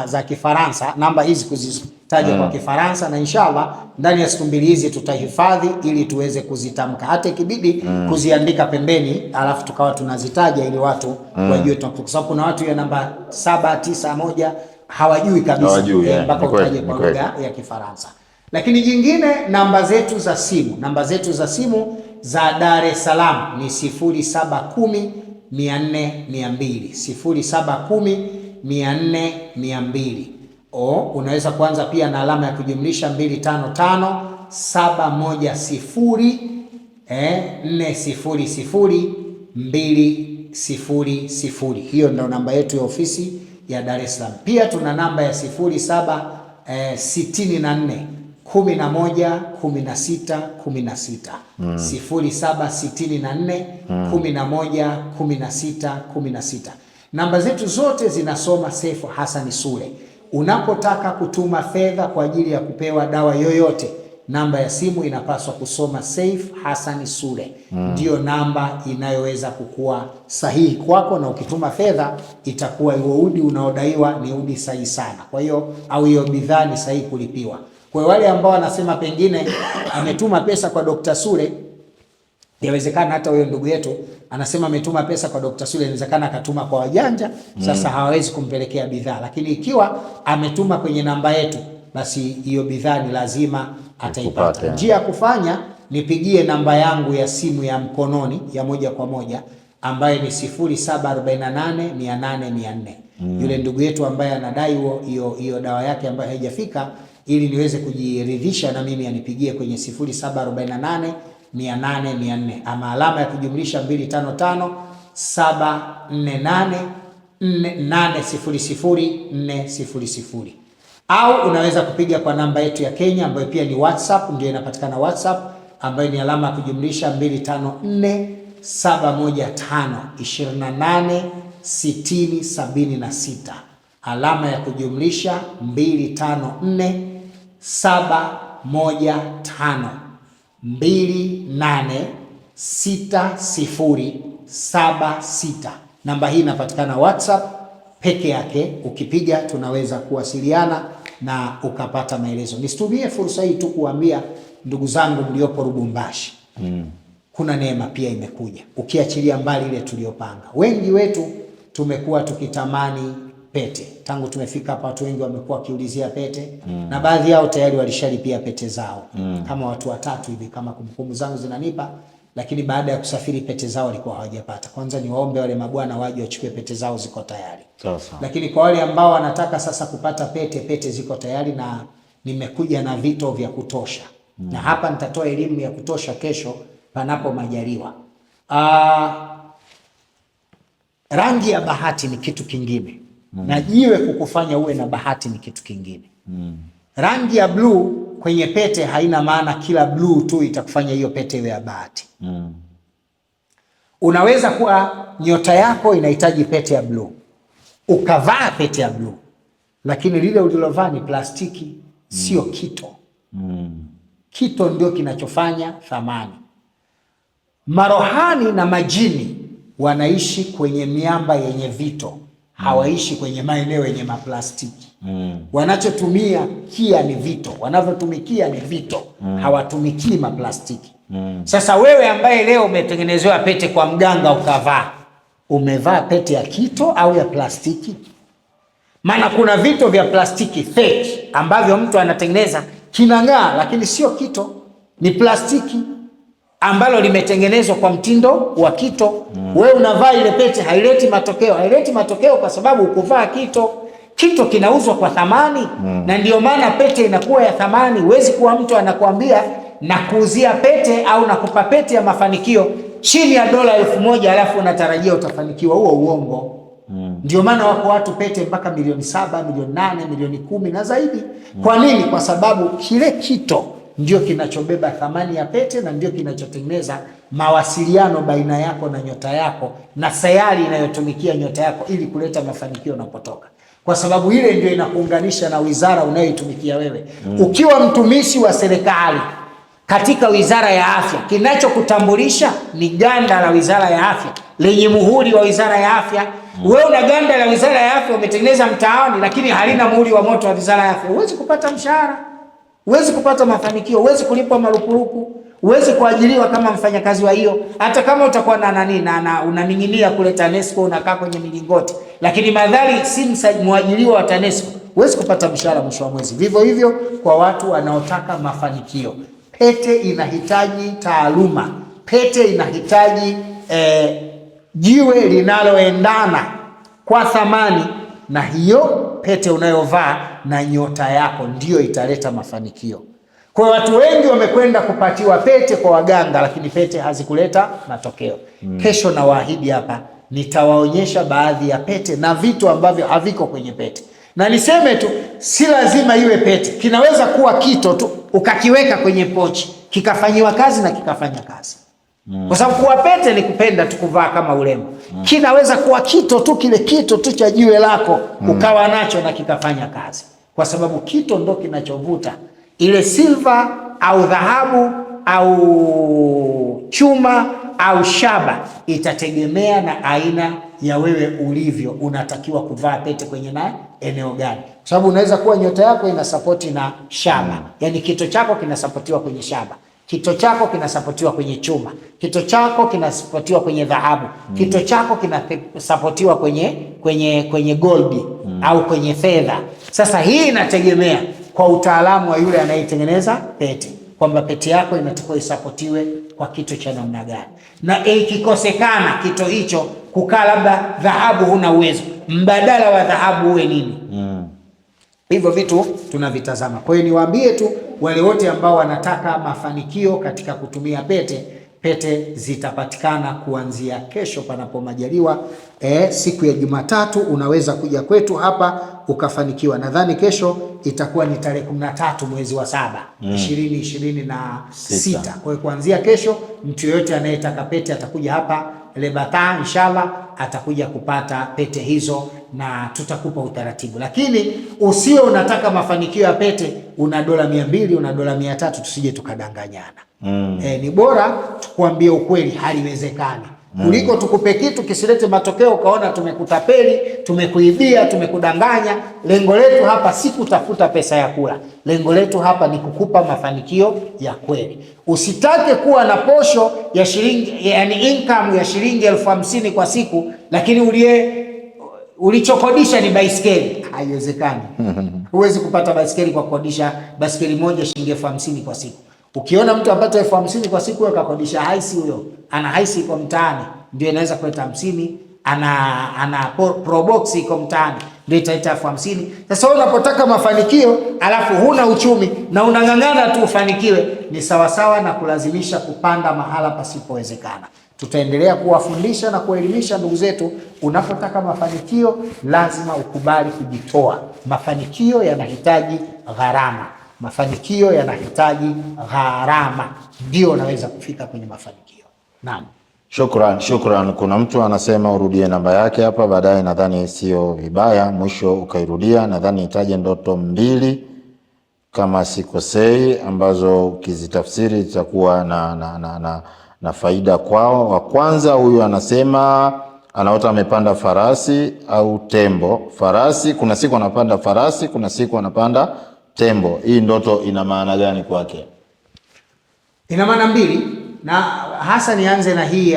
za Kifaransa, namba hizi kuzitaja kwa Kifaransa, na inshallah ndani ya siku mbili hizi tutahifadhi ili tuweze kuzitamka, hata ikibidi kuziandika pembeni, alafu tukawa tunazitaja ili watu wajue, kwa sababu kuna watu ya namba 791 hawajui kabisa mpaka utaje kwa lugha ya Kifaransa. Lakini jingine, namba zetu za simu za Dar es Salaam ni 0710 400 200, 0710 400 200. Unaweza kuanza pia na alama ya kujumlisha 255 710 400 200. Hiyo ndio namba yetu ya ofisi ya Dar es Salaam. Pia tuna namba ya 0764 11 16 16, 0764 11 16 16. Namba zetu zote zinasoma Seif Hassan Sule. Unapotaka kutuma fedha kwa ajili ya kupewa dawa yoyote, namba ya simu inapaswa kusoma Seif Hassan Sule. Ndiyo namba inayoweza kukua sahihi kwako, na ukituma fedha itakuwa hiyo udi unaodaiwa ni udi sahihi sana. Kwa hiyo au hiyo bidhaa ni sahihi kulipiwa. Kwa wale ambao wanasema pengine ametuma pesa kwa Dr. Sule, yawezekana hata huyo ndugu yetu anasema ametuma pesa kwa Dr. Sule, inawezekana akatuma kwa wajanja, sasa hawawezi kumpelekea bidhaa. Lakini ikiwa ametuma kwenye namba yetu, basi hiyo bidhaa ni lazima ataipata. Njia ya kufanya, nipigie namba yangu ya simu ya mkononi ya moja kwa moja ambaye ni 0748 800 400. Yule ndugu yetu ambaye anadai hiyo dawa yake ambayo haijafika, ili niweze kujiridhisha na mimi anipigie kwenye 0748 800 400, ama alama ya kujumlisha 255 748 800 au unaweza kupiga kwa namba yetu ya Kenya ambayo pia ni WhatsApp, ndio inapatikana WhatsApp, ambayo ni alama ya kujumlisha 254 715 28 60 76, alama ya kujumlisha 254 715 28 60 76. Namba hii inapatikana WhatsApp peke yake. Ukipiga tunaweza kuwasiliana na ukapata maelezo. Nisitumie fursa hii tu kuambia ndugu zangu mliopo Lubumbashi, kuna neema pia imekuja, ukiachilia mbali ile tuliyopanga. Wengi wetu tumekuwa tukitamani pete. Tangu tumefika hapa watu wengi wamekuwa wakiulizia pete, na baadhi yao tayari walishalipia pete zao. Kama watu watatu hivi kama kumbukumbu zangu zinanipa, lakini baada ya kusafiri pete zao walikuwa hawajapata. Kwanza ni waombe wale mabwana waje wachukue pete zao, ziko tayari. Sasa. Lakini kwa wale ambao wanataka sasa kupata pete ziko tayari, na nimekuja na vito vya kutosha. Na hapa nitatoa elimu ya kutosha kesho panapo majaliwa. Rangi ya bahati ni kitu kingine. Na jiwe kukufanya uwe na bahati ni kitu kingine. Rangi ya blue kwenye pete haina maana kila blue tu itakufanya hiyo pete iwe ya bahati. Unaweza kuwa nyota yako inahitaji pete ya blue, ukavaa pete ya blue, lakini lile ulilovaa ni plastiki, sio kito. Kito ndio kinachofanya thamani. Marohani na majini wanaishi kwenye miamba yenye vito, hawaishi kwenye maeneo yenye maplastiki. Wanachotumia kia ni vito, wanavyotumikia ni vito, hawatumikii maplastiki. Sasa wewe ambaye leo umetengenezewa pete kwa mganga ukavaa, umevaa pete ya kito au ya plastiki? Maana kuna vito vya plastiki fake ambavyo mtu anatengeneza kinang'aa, lakini sio kito, ni plastiki ambalo limetengenezwa kwa mtindo wa kito. Wewe unavaa ile pete, haileti matokeo. Haileti matokeo kwa sababu ukuvaa kito. Kito kinauzwa kwa thamani, na ndio maana pete inakuwa ya thamani. Huwezi kuwa mtu anakuambia na kuuzia pete au nakupa pete ya mafanikio chini ya dola 1000 alafu unatarajia utafanikiwa. Huo uongo. Ndio maana wako watu pete mpaka milioni 7, milioni 8, milioni 10 na zaidi. Kwa nini? Kwa sababu kile kito ndio kinachobeba thamani ya pete, na ndio kinachotengeneza mawasiliano baina yako na nyota yako na sayari inayotumikia nyota yako ili kuleta mafanikio unapotoka. Kwa sababu ile ndio inakuunganisha na wizara unayoitumikia wewe. Ukiwa mtumishi wa serikali katika wizara ya afya, kinachokutambulisha ni ganda la wizara ya afya lenye muhuri wa wizara ya afya. Wewe una ganda la wizara ya afya umetengeneza mtaani, lakini halina muhuri wa moto wa wizara ya afya, huwezi kupata mshahara, huwezi kupata mafanikio, huwezi kulipwa marupurupu, huwezi kuajiriwa kama mfanyakazi wa hiyo. Hata kama utakuwa na unaning'inia kule TANESCO, unakaa kwenye milingoti, lakini madhali si muajiriwa wa TANESCO, huwezi kupata mshahara mwisho wa mwezi. Vivyo hivyo kwa watu wanaotaka mafanikio. Pete inahitaji taaluma Pete inahitaji jiwe linaloendana kwa thamani na hiyo pete unayovaa na nyota yako, ndiyo italeta mafanikio. Kwa watu wengi wamekwenda kupatiwa pete kwa waganga, lakini pete hazikuleta matokeo. Kesho nawaahidi hapa nitawaonyesha baadhi ya pete na vitu ambavyo haviko kwenye pete. Na niseme tu, si lazima iwe pete, kinaweza kuwa kito tu ukakiweka kwenye pochi kikafanyiwa kazi na kikafanya kazi. Kwa sababu kuwa pete ni kupenda tu kuvaa kama urembo. Kinaweza kuwa kito tu, kile kito tu cha jiwe lako ukawa nacho na kikafanya kazi, kwa sababu kito ndo kinachovuta ile silver au dhahabu au chuma au shaba. Itategemea na aina ya wewe ulivyo, unatakiwa kuvaa pete kwenye na eneo gani, kwa sababu unaweza kuwa nyota yako inasapoti na shaba, yani kito chako kinasapotiwa kwenye shaba, kito chako kinasapotiwa kwenye chuma, kito chako kinasapotiwa kwenye dhahabu, kito chako kinasapotiwa kwenye goldi au kwenye fedha. Sasa hii inategemea kwa utaalamu wa yule anayetengeneza pete, kwamba pete yako inatakiwa isapotiwe kwa kito cha namna gani, na ikikosekana kito hicho, kukaa labda dhahabu huna uwezo, mbadala wa dhahabu uwe nini? Hivyo vitu tunavitazama. Kwa hiyo niwaambie tu wale wote ambao wanataka mafanikio katika kutumia pete, pete zitapatikana kuanzia kesho panapo majaliwa. Siku ya Jumatatu unaweza kuja kwetu hapa ukafanikiwa. Nadhani kesho itakuwa ni tarehe 13 mwezi wa 7 2026. Kwa hiyo kuanzia kesho mtu yoyote anayetaka pete atakuja hapa Lebata, inshallah atakuja kupata pete hizo na tutakupa utaratibu. Lakini usiwe unataka mafanikio ya pete una dola 200, una dola 300, tusije tukadanganyana. Ni bora tukuambie ukweli, haliwezekani kuliko tukupe kitu kisilete matokeo, ukaona tumekutapeli, tumekuibia, tumekudanganya. Lengo letu hapa si kutafuta pesa ya kula, lengo letu hapa ni kukupa mafanikio ya kweli. Usitake kuwa na posho ya shilingi, yani income ya shilingi 50,000 kwa siku, lakini ulichokodisha ni baiskeli. Haiwezekani. Huwezi kupata baiskeli kwa kukodisha baiskeli moja shilingi 50,000 kwa siku. Ukiona mtu apata 50,000 kwa siku, huyo kakodisha haisi, huyo ana haisi iko mtaani ndio inaweza kuleta 50, ana probox iko mtaani ndio italeta 50,000. Sasa wewe unapotaka mafanikio alafu huna uchumi na unang'ang'ana tu ufanikiwe, ni sawasawa na kulazimisha kupanda mahala pasipowezekana. Tutaendelea kuwafundisha na kuelimisha ndugu zetu. Unapotaka mafanikio lazima ukubali kujitoa. Mafanikio yanahitaji gharama. Mafanikio yanahitaji gharama, ndio unaweza kufika kwenye mafanikio. Naam. Shukran. Kuna mtu anasema urudie namba yake hapa baadaye, nadhani sio vibaya mwisho ukairudia. Nadhani itaje ndoto 2 kama sikosei, ambazo ukizitafsiri zitakuwa na faida kwao. Wa kwanza huyu anasema anaota amepanda farasi au tembo. Farasi, kuna siku anapanda farasi, kuna siku anapanda tembo. Hii ndoto ina maana gani kwake? Ina maana 2, na hasa nianze na hii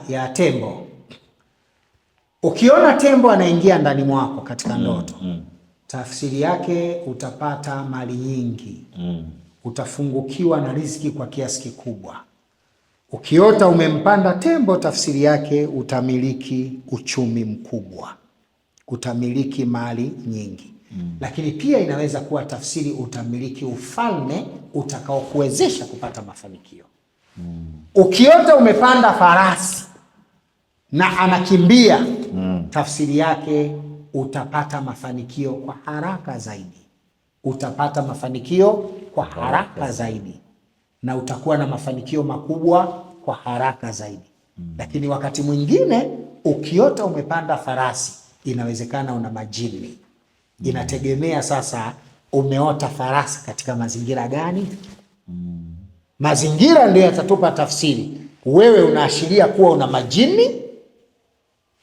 ya tembo. Ukiona tembo anaingia ndani mwako katika ndoto, tafsiri yake utapata mali nyingi, utafungukiwa na riziki kwa kiasi kikubwa. Ukiota umempanda tembo, tafsiri yake utamiliki uchumi mkubwa, utamiliki mali nyingi. Lakini pia inaweza kuwa tafsiri utamiliki ufalme utakaokuwezesha kupata mafanikio. Ukiota umepanda farasi na anakimbia, tafsiri yake utapata mafanikio kwa haraka zaidi. Utapata mafanikio kwa haraka zaidi na utakuwa na mafanikio makubwa kwa haraka zaidi. Lakini wakati mwingine ukiota umepanda farasi, inawezekana una majini. Inategemea sasa umeota farasi katika mazingira gani. Mazingira ndio yatatupa tafsiri. Wewe unaashiria kuwa una majini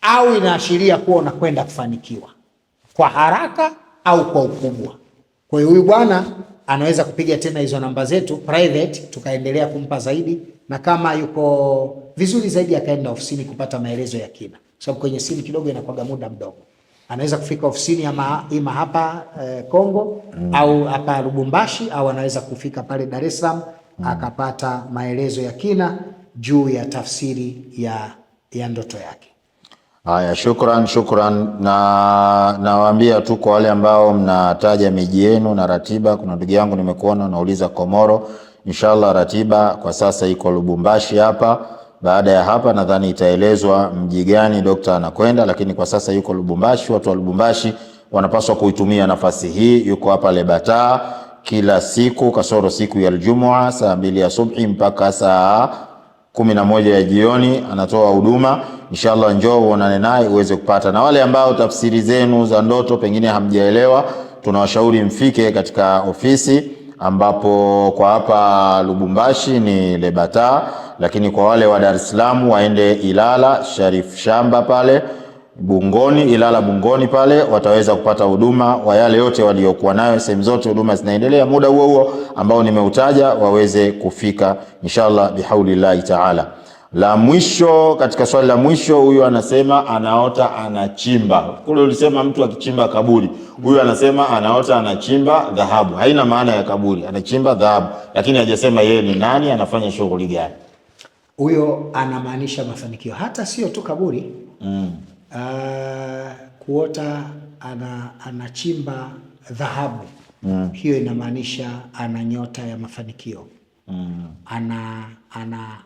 au inaashiria kuwa unakwenda kufanikiwa kwa haraka au kwa ukubwa. Kwa hiyo huyu bwana anaweza kupiga tena hizo namba zetu private, tukaendelea kumpa zaidi, na kama yuko vizuri zaidi akaenda ofisini kupata maelezo ya kina, sababu kwenye simu kidogo inakuwa muda mdogo. Anaweza kufika ofisini ima hapa Kongo au hapa Lubumbashi, au anaweza kufika pale Dar es Salaam akapata maelezo ya kina juu ya tafsiri ya ndoto yake. Haya, shukran. Na nawaambia tu kwa wale ambao mnataja miji yenu na ratiba, kuna ndugu yangu nimekuona nauliza Komoro. Inshallah ratiba kwa sasa iko Lubumbashi hapa. Baada ya hapa nadhani itaelezwa mji gani daktari anakwenda, lakini kwa sasa yuko Lubumbashi. Watu wa Lubumbashi wanapaswa kuitumia nafasi hii. Yuko hapa Lebata kila siku kasoro siku ya Ijumaa saa 2 asubuhi mpaka saa 11 ya jioni anatoa huduma. Inshallah njoo uonane naye uweze kupata. Na wale ambao tafsiri zenu za ndoto pengine hamjaelewa, tunawashauri mfike katika ofisi ambapo kwa hapa Lubumbashi ni Lebata, lakini kwa wale wa Dar es Salaam waende Ilala Sharif Shamba pale Bungoni, Ilala Bungoni pale wataweza kupata huduma wa yale yote waliokuwa nayo. Sehemu zote huduma zinaendelea muda huo ambao nimeutaja, waweze kufika inshallah bihaulillahi ta'ala. La mwisho, katika swali la mwisho, huyu anasema anaota anachimba. Kule ulisema mtu akichimba kaburi, huyu anasema anaota anachimba dhahabu. Haina maana ya kaburi, anachimba dhahabu, lakini hajasema yeye ni nani, anafanya shughuli gani. Huyo anamaanisha mafanikio, hata sio tu kaburi. Kuota anachimba dhahabu, hiyo inamaanisha ana nyota ya mafanikio.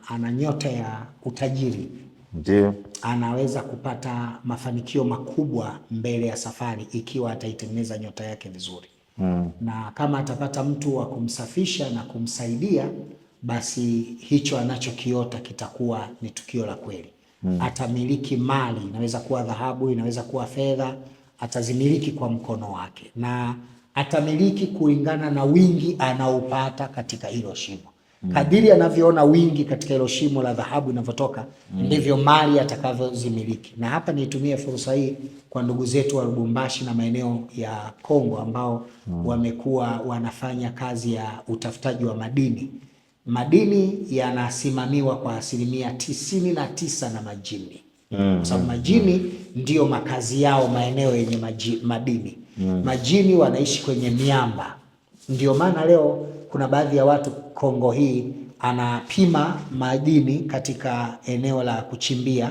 Ana nyota ya utajiri. Ndio. Anaweza kupata mafanikio makubwa mbele ya safari ikiwa ataitengeneza nyota yake vizuri. Na kama atapata mtu wa kumsafisha na kumsaidia, basi hicho anachokiota kitakuwa ni tukio la kweli. Atamiliki mali, inaweza kuwa dhahabu, inaweza kuwa fedha, atazimiliki kwa mkono wake, na atamiliki kulingana na wingi anaupata katika hilo shimo. Kadiri anavyoona wingi katika hilo shimo la dhahabu inavyotoka, ndivyo mali atakavyozimiliki. Na hapa nitumie fursa hii kwa ndugu zetu wa Lubumbashi na maeneo ya Kongo ambao wamekuwa wanafanya kazi ya utafutaji wa madini. Madini yanasimamiwa kwa 99% na majini. Kwa sababu majini ndio makazi yao maeneo yenye madini. Majini wanaishi kwenye miamba. Ndio maana leo kuna baadhi ya watu Kongo hii anapima madini katika eneo la kuchimbia,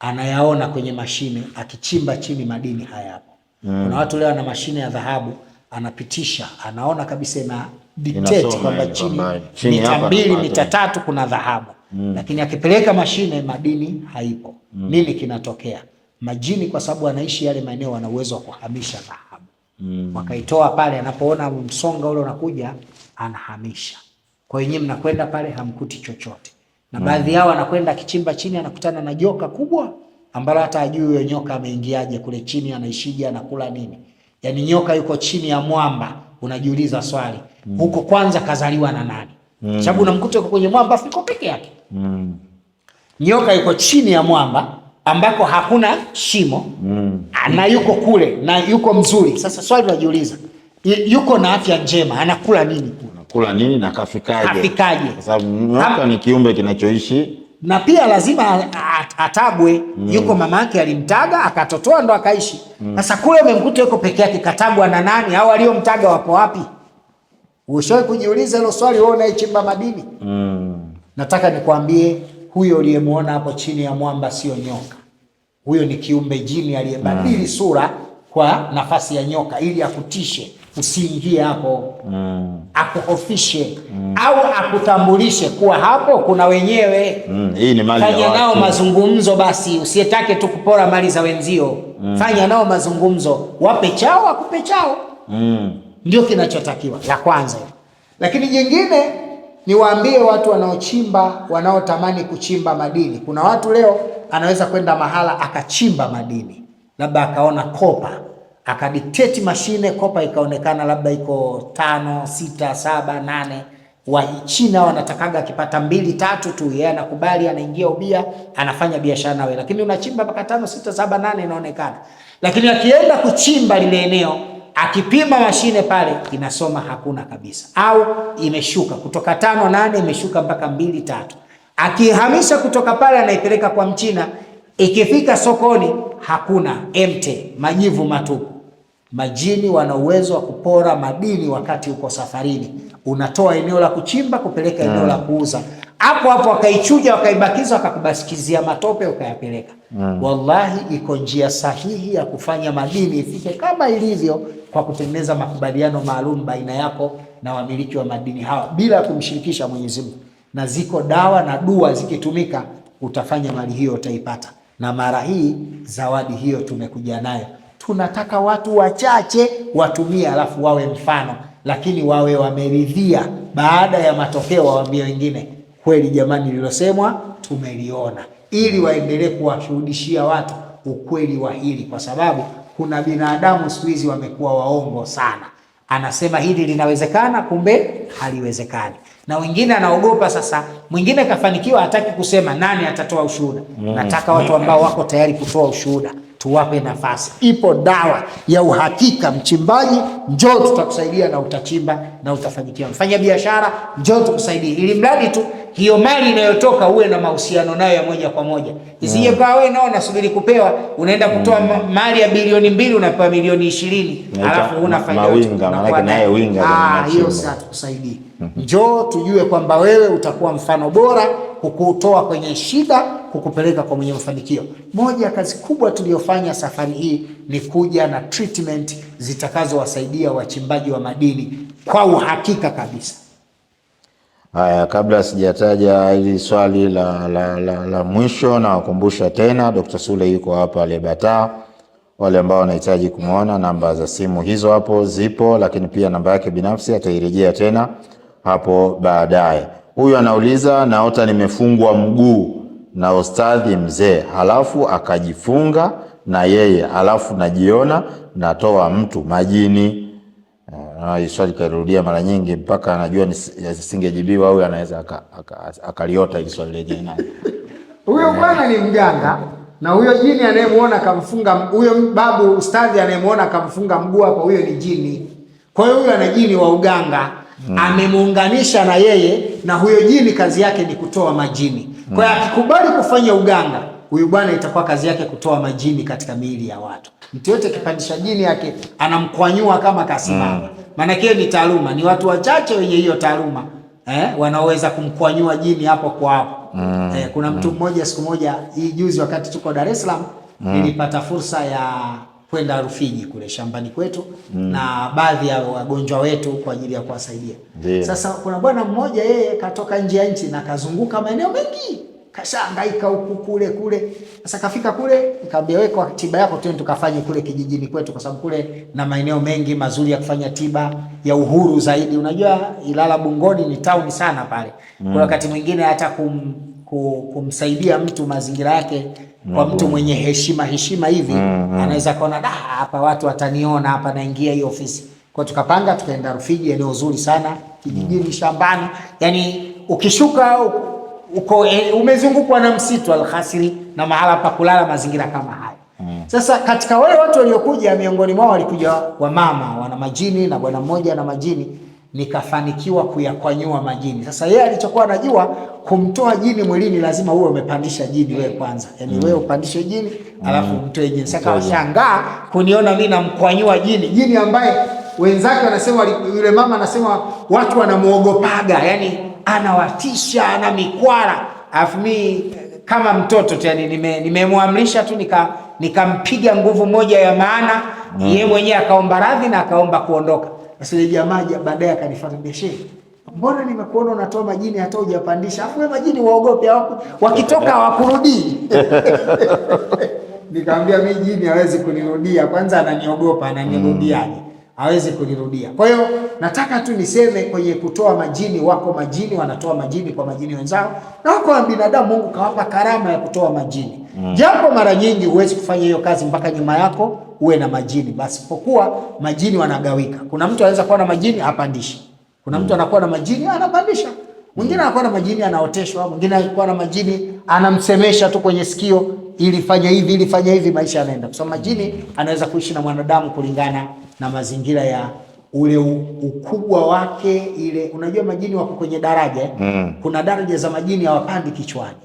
anayaona kwenye mashine, akichimba chini madini hayapo. Kuna watu leo ana mashine ya dhahabu, anapitisha, anaona kabisa na dictate kwamba chini mita 2 mita 3 kuna dhahabu. Lakini akipeleka mashine madini haipo. Nini kinatokea? Majini kwa sababu anaishi yale maeneo wana uwezo wa kuhamisha dhahabu. Wakaitoa pale, anapoona msonga ule unakuja anahamisha. Kwa hiyo nyinyi mnakwenda pale hamkuti chochote. Na baadhi yao anakwenda kichimba chini anakutana na joka kubwa ambalo hata hajui huyo nyoka ameingiaje kule chini, anaishije, anakula nini. Yaani nyoka yuko chini ya mwamba, unajiuliza swali, huko kwanza kazaliwa na nani? Sababu unamkuta yuko kwenye mwamba fiko peke yake. Nyoka yuko chini ya mwamba ambako hakuna shimo, na yuko kule na yuko mzuri. Sasa swali unajiuliza, yuko na afya njema, anakula nini? Anakula nini na kafikaje? Kwa sababu nyoka ni kiumbe kinachoishi, na pia lazima atagwe. Yuko mama yake alimtaga akatotoa ndo akaishi. Sasa kule umemkuta yuko peke yake, katagwa na nani? Au waliomtaga wapo wapi? Ushawahi kujiuliza hilo swali wewe unaichimba madini? Nataka nikwambie, huyo uliyemuona hapo chini ya mwamba sio nyoka. Huyo ni kiumbe jini aliyebadili sura kwa nafasi ya nyoka ili akutishe, usiingie hapo. Akuhofishe au akutambulishe kuwa hapo kuna wenyewe. Hii ni mali ya watu. Fanya nao mazungumzo basi, usiyetake tu kupora mali za wenzio. Fanya nao mazungumzo, wape chao, akupe chao. Ndio kinachotakiwa la kwanza. Lakini jingine niwaambie watu wanaochimba, wanaotamani kuchimba madini. Kuna watu leo anaweza kwenda mahala akachimba madini, labda akaona kopa, akadictate mashine, kopa ikaonekana labda iko 5, 6, 7, 8. Wa China wanatakaga akipata 2, 3 tu, yeye anakubali, anaingia ubia, anafanya biashara nawe. Lakini unachimba mpaka 5, 6, 7, 8 inaonekana. Lakini akienda kuchimba lile eneo, akipima mashine pale inasoma hakuna kabisa, au imeshuka kutoka 5, 8 imeshuka mpaka 2, 3. Akihamisha kutoka pale anaipeleka kwa Mchina, ikifika sokoni hakuna, empty, majivu matupu. Majini wana uwezo wa kupora madini wakati uko safarini. Unatoa eneo la kuchimba kupeleka eneo la kuuza. hapo hapo wakaichuja wakaibakiza wakakubasikizia matope ukayapeleka. Wallahi iko njia sahihi ya kufanya madini ifike kama ilivyo kwa kutengeneza makubaliano maalum baina yako na wamiliki wa madini hawa bila kumshirikisha Mwenyezi Mungu. Na ziko dawa na dua zikitumika utafanya mali hiyo utaipata. Na mara hii zawadi hiyo tumekuja nayo. Tunataka watu wachache watumie alafu wawe mfano, lakini wawe wameridhia baada ya matokeo waambie wengine kweli jamani lilosemwa tumeliona, ili waendelee kuwashuhudishia watu ukweli wa hili, kwa sababu kuna binadamu siku hizi wamekuwa waongo sana. Anasema hili linawezekana, kumbe haliwezekani. Na wengine anaogopa sasa, mwingine kafanikiwa hataki kusema nani atatoa ushuhuda. Nataka watu ambao wako tayari kutoa ushuhuda tuwape nafasi. Ipo dawa ya uhakika. Mchimbaji, njoo tutakusaidia na utachimba na utafanikiwa. Mfanya biashara, njoo tukusaidie, ili mradi tu hiyo mali inayotoka uwe na mahusiano nayo ya moja kwa moja. Isije kwa wewe nao unasubiri kupewa, unaenda kutoa mali ya bilioni 2 unapewa milioni 20, alafu una faida mawinga, maana naye winga. Hiyo sasa tukusaidie. Njoo tujue kwamba wewe utakuwa mfano bora, kukutoa kwenye shida, kukupeleka kwa mwenye mafanikio. Moja ya kazi kubwa tuliyofanya safari hii ni kuja na treatment zitakazowasaidia wachimbaji wa madini kwa uhakika kabisa. Haya, kabla sijataja hili swali la mwisho, na wakumbusha tena Dr. Sule yuko hapa Lebata. Wale ambao wanahitaji kumuona, namba za simu hizo hapo zipo, lakini pia namba yake binafsi atairejea tena hapo baadaye. Huyu anauliza, naota nimefungwa mguu na ustadhi mzee, halafu akajifunga na yeye, halafu najiona natoa mtu majini. Swali kairudia mara nyingi mpaka anajua nisingejibiwa, au anaweza akaliota hili swali lenyewe naye. Huyo bwana ni mganga, na huyo jini anayemuona kamfunga, huyo babu ustadhi anayemuona kamfunga mguu hapo, huyo ni jini. Kwa hiyo huyo ana jini wa uganga, amemuunganisha na yeye, na huyo jini kazi yake ni kutoa majini. Kwa hiyo akikubali kufanya uganga, huyu bwana itakuwa kazi yake kutoa majini katika miili ya watu. Mtu yote kipandisha jini yake anamkwanyua kama kasimama. Maana hiyo ni taaluma, ni watu wachache wenye hiyo taaluma wanaoweza kumkwanyua jini hapo kwa hapo. Kuna mtu mmoja siku moja hii juzi wakati tuko Dar es Salaam nilipata fursa ya kwenda Rufiji kule shambani kwetu na baadhi ya wagonjwa wetu kwa ajili ya kuwasaidia. Sasa kuna bwana mmoja yeye katoka nje ya nchi na kazunguka maeneo mengi, kashangaika huku kule. Sasa kafika kule, nikamwambia wewe kwa tiba yako twende tukafanye kule kijijini kwetu, kwa sababu kule na maeneo mengi mazuri ya kufanya tiba ya uhuru zaidi. Unajua Ilala Bungoni ni town sana pale. Kwa wakati mwingine hata kumsaidia mtu mazingira yake kwa mtu mwenye heshima hivi anaweza kuona hapa watu wataniona hapa naingia hii ofisi. Kwa tukapanga tukaenda Rufiji, eneo zuri sana kijijini shambani. Yani ukishuka uko umezungukwa na msitu alkhasiri na mahala pa kulala, mazingira kama haya. Sasa katika wale watu waliokuja, miongoni mwao walikuja wamama wana majini na bwana mmoja na majini, nikafanikiwa kuyakwanyua majini. Sasa yeye alichokuwa anajua kumtoa jini mwilini lazima uwe umepandisha jini wewe kwanza. Yaani wewe upandishe jini alafu mtoe jini. Sasa washangaa kuniona mimi namkwanyua jini ambaye wenzake wanasema, yule mama anasema watu wanamuogopaga, yani anawatisha, ana mikwara. Alafu mimi kama mtoto tu, yani nimemwamrisha tu nikampiga nguvu moja ya maana, yeye mwenyewe akaomba radhi na akaomba kuondoka. Sasa ile jamaa baadaye akanifuata, "Shehe, mbona nimekuona unatoa majini hata hujapandisha? Afu wewe majini waogope, wakitoka hawakurudii." Nikamwambia mimi jini hawezi kunirudia, kwanza ananiogopa, ananirudiaje? Hawezi kunirudia. Kwa hiyo nataka tu niseme kwenye kutoa majini, wako majini wanatoa majini kwa majini wenzao, na wako wa binadamu Mungu kawapa karama ya kutoa majini. Japo mara nyingi huwezi kufanya hiyo kazi mpaka nyuma yako uwe na majini. Basi pokuwa majini wanagawika. Kuna mtu anaweza kuwa na majini hapandishi. Kuna mtu anakuwa na majini anapandisha. Mwingine anakuwa na majini anaoteshwa, mwingine anakuwa na majini anamsemesha tu kwenye sikio, ili fanya hivi, maisha yanaenda. Kwa sababu majini anaweza kuishi na mwanadamu kulingana na mazingira ya ule ukubwa wake. Ile unajua majini wako kwenye daraja. Kuna daraja za majini hawapandi kichwani.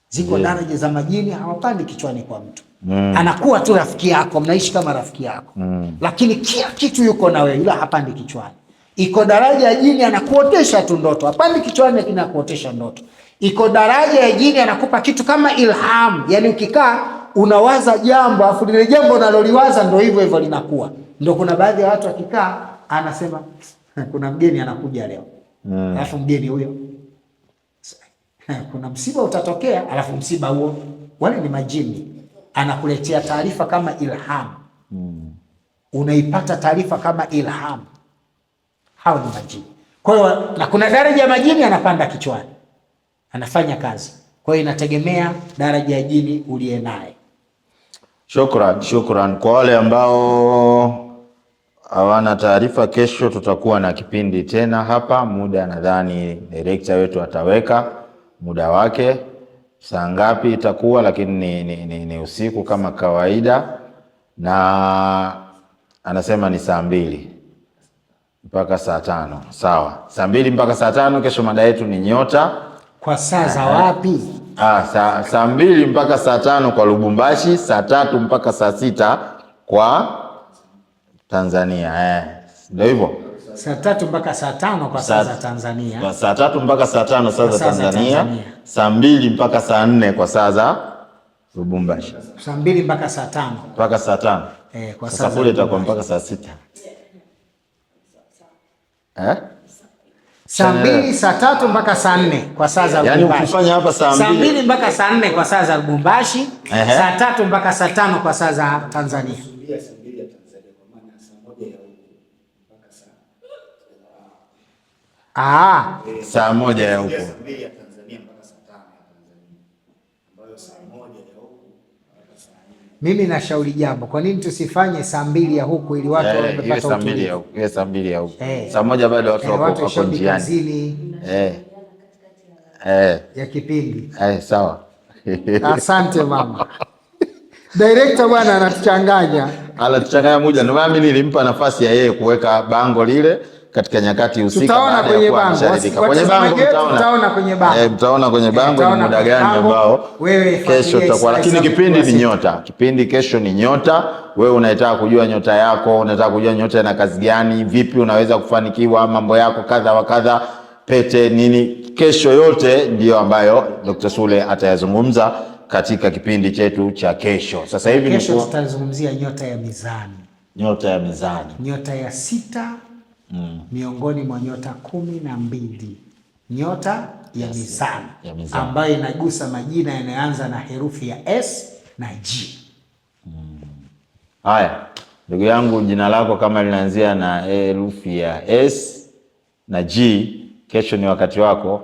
Ziko daraja za majini hawapandi kichwani kwa mtu. Anakuwa tu rafiki yako, mnaishi kama rafiki yako. Lakini kila kitu yuko na wewe, ila hapandi kichwani. Iko daraja ya jini anakuotesha tu ndoto, hapandi kichwani, lakini anakuotesha ndoto. Iko daraja ya jini anakupa kitu kama ilham, yani ukikaa unawaza jambo afu lile jambo unaloliwaza ndio hivyo hivyo linakuwa. Ndio kuna baadhi ya watu wakikaa anasema kuna mgeni anakuja leo. Alafu mgeni huyo kuna msiba utatokea, alafu msiba huo wale ni majini, anakuletea taarifa kama ilham. Unaipata taarifa kama ilham. Hao ni majini. Kwa hiyo na kuna daraja ya majini anapanda kichwani, anafanya kazi. Kwa hiyo inategemea daraja ya jini uliye naye. Shukran. Kwa wale ambao hawana taarifa, kesho tutakuwa na kipindi tena hapa. Muda nadhani director wetu ataweka muda wake saa ngapi itakuwa, lakini ni usiku kama kawaida, na anasema ni saa 2 mpaka saa 5. Sawa, saa 2 mpaka saa 5. Kesho mada yetu ni nyota. Kwa saa za wapi? Saa 2 mpaka saa 5 kwa Lubumbashi, saa 3 mpaka saa 6 kwa Tanzania. Ndio hivyo. Saa 3 mpaka saa 5 kwa saa za Tanzania. Kwa saa 3 mpaka saa 5 saa za Tanzania. Saa 2 mpaka saa 4 kwa saa za Lubumbashi. Saa 2 mpaka saa 5. Mpaka saa 5. Kwa saa kule itakuwa mpaka saa 6. Saa 2, saa 3 mpaka saa 4 kwa saa za Lubumbashi. Yaani ukifanya hapa saa 2 mpaka saa 4 kwa saa za Lubumbashi, saa 3 mpaka saa 5 kwa saa za Tanzania. Saa 1 ya huko. Mimi nashauri jambo, kwa nini tusifanye saa 2 ya huku ili watu wapate utulivu? Saa 2 ya huku. Saa 1 bado watu wako njiani. Ya kipindi. Sawa. Asante mama. Director bwana anatuchanganya. Muda. Ndio maana mimi nilimpa nafasi ya yeye kuweka bango lile katika nyakati husika. Tutaona kwenye bango. Mtaona kwenye bango ni muda gani ambao kesho tutakuwa, lakini kipindi ni nyota. Kipindi kesho ni nyota. Wewe unataka kujua nyota yako, unataka kujua nyota ina kazi gani, vipi unaweza kufanikiwa mambo yako kadha wa kadha, pete nini, kesho yote ndiyo ambayo Dr. Sule atayazungumza katika kipindi chetu cha kesho. Sasa hivi kesho tutazungumzia nyota ya mizani. Nyota ya mizani. Nyota ya 6 miongoni mwa nyota 12. Nyota ya mizani ambayo inagusa majina yanayoanza na herufi ya S na G. Haya, ndugu yangu, jina lako kama linaanzia na herufi ya S na G, kesho ni wakati wako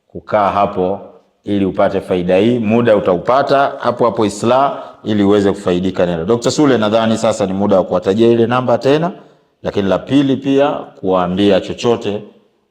kukaa hapo ili upate faida hii. Muda utaupata hapo hapo Isla ili uweze kufaidika nalo. Dr. Sule, nadhani sasa ni muda wa kuwatajia ile namba tena, lakini la pili pia kuwaambia chochote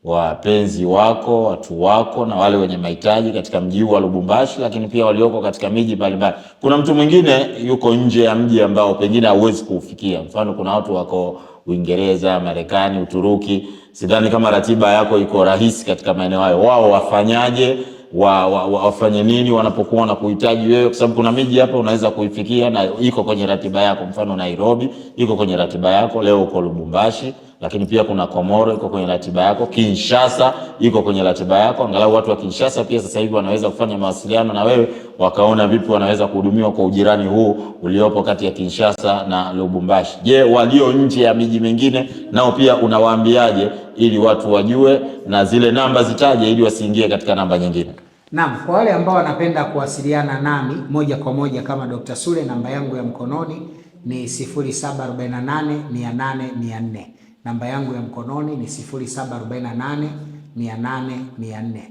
wapenzi wako, watu wako na wale wenye mahitaji katika mji wa Lubumbashi, lakini pia walioko katika miji mbalimbali. Kuna mtu mwingine yuko nje ya mji ambao pengine hauwezi kufikia. Mfano kuna watu wako Uingereza, Marekani, Uturuki. Sidhani kama ratiba yako iko rahisi katika maeneo hayo. Wao wafanyaje? Wafanye nini wanapokuwa na kuhitaji wewe? Kwa sababu kuna miji hapa unaweza kuifikia na iko kwenye ratiba yako. Mfano Nairobi iko kwenye ratiba yako, leo uko Lubumbashi, lakini pia kuna Komoro iko kwenye ratiba yako, Kinshasa iko kwenye ratiba yako. Angalau watu wa Kinshasa pia sasa hivi wanaweza kufanya mawasiliano na wewe, wakaona vipi wanaweza kuhudumiwa kwa ujirani huu uliopo kati ya Kinshasa na Lubumbashi. Je, walio nje ya miji mingine nao pia unawaambiaje ili watu wajue, na zile namba zitaje ili wasiingie katika namba nyingine? Naam, kwa wale ambao wanapenda kuwasiliana nami moja kwa moja kama Dr. Sule, namba yangu ya mkononi ni 0748800400. Namba yangu ya mkononi ni 0748800400.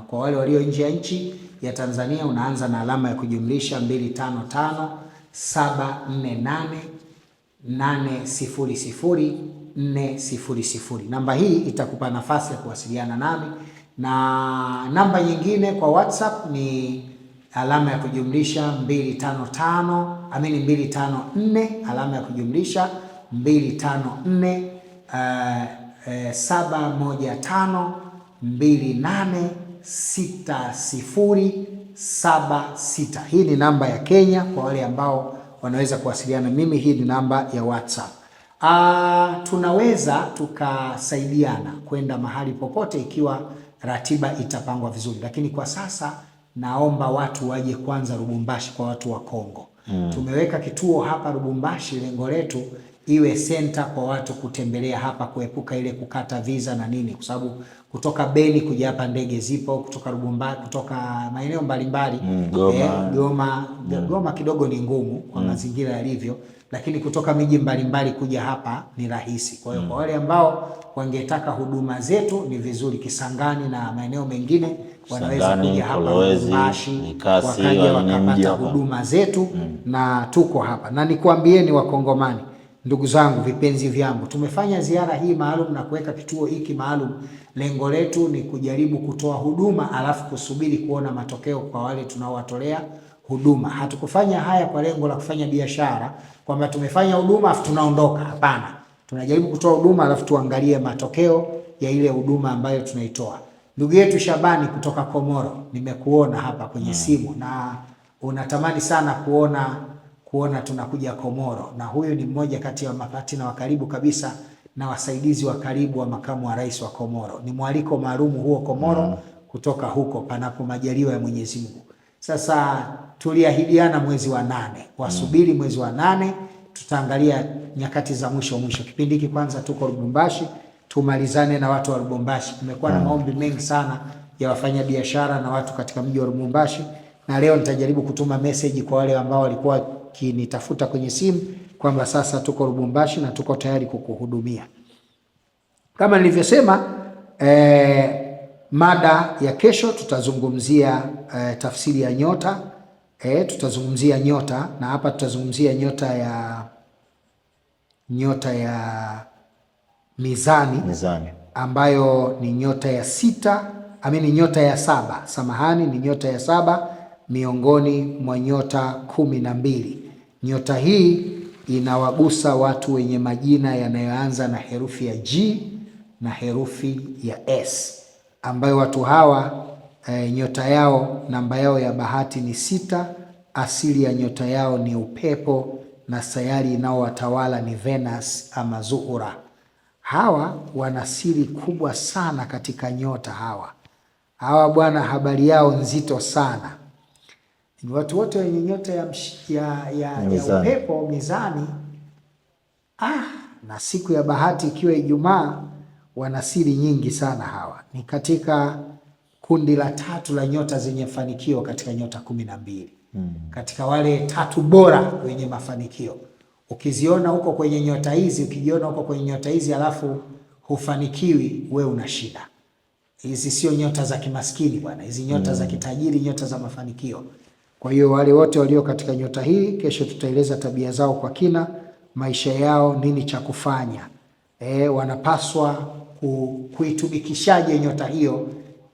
Kwa wale walio nje ya nchi ya Tanzania unaanza na alama ya kujumlisha 255-74800-400. Namba hii itakupa nafasi ya kuwasiliana nami, na namba nyingine kwa WhatsApp ni alama ya kujumlisha 254 alama ya kujumlisha 254-715-286076. Hii ni namba ya Kenya kwa wale ambao wanaweza kuwasiliana mimi. Hii ni namba ya WhatsApp. Tunaweza tukasaidiana kwenda mahali popote ikiwa ratiba itapangwa vizuri, lakini kwa sasa naomba watu waje kwanza Lubumbashi kwa watu wa Kongo. Tumeweka kituo hapa Lubumbashi, lengo letu iwe center kwa watu kutembelea hapa, kuepuka ile kukata visa na nini, kwa sababu kutoka Beni kuja hapa ndege zipo, kutoka Lubumbashi, kutoka maeneo mbalimbali Goma kidogo ni ngumu kwa mazingira yalivyo, lakini kutoka miji mbalimbali kuja hapa ni rahisi. Kwa hiyo kwa wale ambao wangetaka huduma zetu ni vizuri, Kisangani na maeneo mengine wanaweza kuja hapa Lubumbashi wakaja wakapata huduma zetu na tuko hapa. Na nikwambieni Wakongomani, ndugu zangu, vipenzi vyangu, tumefanya ziara hii maalum na kuweka kituo hiki maalum. Lengo letu ni kujaribu kutoa huduma alafu kusubiri kuona matokeo kwa wale tunaowatolea huduma. Hatukufanya haya kwa lengo la kufanya biashara kwamba tumefanya huduma afu tunaondoka. Hapana, tunajaribu kutoa huduma alafu tuangalie matokeo ya ile huduma ambayo tunaitoa. Ndugu yetu Shabani kutoka Komoro, nimekuona hapa kwenye simu na unatamani sana kuona tunakuja Komoro, na huyu ni mmoja kati ya mapatina wa karibu kabisa na wasaidizi wa karibu wa makamu wa rais wa Komoro. Ni mwaliko maalum huo Komoro kutoka huko, panapo majaliwa ya Mwenyezi Mungu. Sasa tuliahidiana mwezi wa 8, wasubiri mwezi wa 8, tutaangalia nyakati za mwisho. Kipindi hiki kwanza tuko Lubumbashi, tumalizane na watu wa Lubumbashi. Kumekuwa na maombi mengi sana ya wafanya biashara na watu katika mji wa Lubumbashi, na leo nitajaribu kutuma message kwa wale ambao walikuwa kinitafuta kwenye simu kwamba sasa tuko Lubumbashi na tuko tayari kukuhudumia. Kama nilivyosema, mada ya kesho tutazungumzia tafsiri ya nyota. Tutazungumzia nyota, na hapa tutazungumzia nyota ya mizani ambayo ni nyota ya 6, nyota ya 7, samahani, ni nyota ya 7 miongoni mwa nyota 12. Nyota hii inawagusa watu wenye majina yanayoanza na herufi ya G na herufi ya S, ambayo watu hawa nyota yao, namba yao ya bahati ni 6, asili ya nyota yao ni upepo, na sayari inaowatawala ni Venus ama Zuhura. Hawa wana siri kubwa sana katika nyota hawa bwana, habari yao nzito sana. Ni watu wote wenye nyota ya upepo mizani, na siku ya bahati ikiwa Ijumaa, wana siri nyingi sana. Hawa ni katika kundi la 3 la nyota zenye mafanikio katika nyota 12. Katika wale 3 bora wenye mafanikio. Ukiziona huko kwenye nyota hizi, ukijiona huko kwenye nyota hizi alafu hufanikiwi, we una shida. Hizi sio nyota za kimaskini bwana, hizi nyota za kitajiri, nyota za mafanikio. Kwa hiyo wale wote walio katika nyota hii, kesho tutaeleza tabia zao kwa kina, maisha yao, nini cha kufanya. Wanapaswa kuitumikishaje nyota hiyo,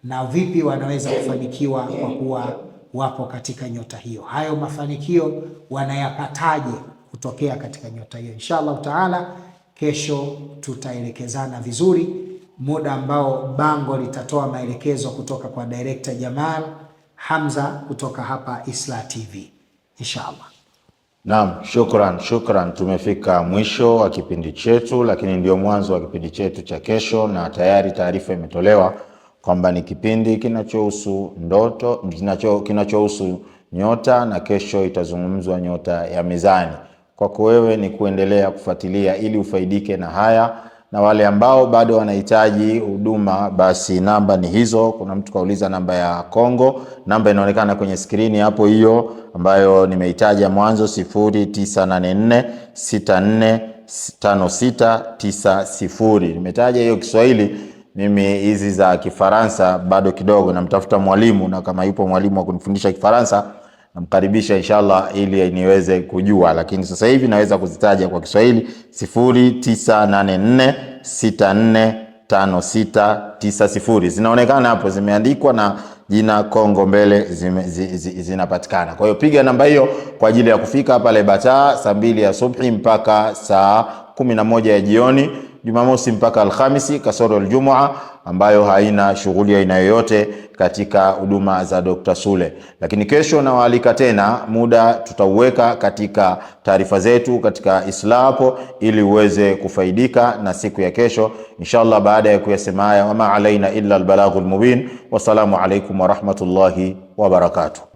na vipi wanaweza kufanikiwa kwa kuwa wapo katika nyota hiyo. Hayo mafanikio wanayapataje kutokea katika nyota hiyo? Inshallah taala kesho tutaelekezana vizuri, muda ambao bango litatoa maelekezo kutoka kwa director Jamal Hamza kutoka hapa Isla TV. Inshallah. Naam, shukran. Tumefika mwisho wa kipindi chetu, lakini ndio mwanzo wa kipindi chetu cha kesho, na tayari taarifa imetolewa kwamba ni kipindi kinachohusu ndoto, kinachohusu nyota, na kesho itazungumzwa nyota ya mizani. Kwako wewe ni kuendelea kufuatilia ili ufaidike na haya, na wale ambao bado wanahitaji huduma, basi namba ni hizo. Kuna mtu kauliza namba ya Kongo, namba inaonekana kwenye skrini hapo, hiyo ambayo nimeitaja mwanzo, 0984645690. Nimetaja hiyo Kiswahili, mimi hizi za Kifaransa bado kidogo, namtafuta mwalimu, na kama yupo mwalimu wa kunifundisha Kifaransa namkaribisha inshallah ili niweze kujua, lakini sasa hivi naweza kuzitaja kwa Kiswahili: 0984645690. Zinaonekana hapo, zimeandikwa na jina Kongo mbele, zinapatikana. Kwa hiyo piga namba hiyo kwa ajili ya kufika pale Bata saa 2 asubuhi mpaka saa 11 ya jioni. Jumamosi mpaka Alhamisi kasoro Ijumaa, ambayo haina shughuli ya aina yoyote katika huduma za Dr. Sule. Lakini kesho nawaalika tena, muda tutauweka katika taarifa zetu katika Islah hapo, ili uweze kufaidika na siku ya kesho inshallah. Baada ya kuyasema haya, wama alaina illa albalaghul mubin. Wassalamu alaikum warahmatullahi wabarakatuh.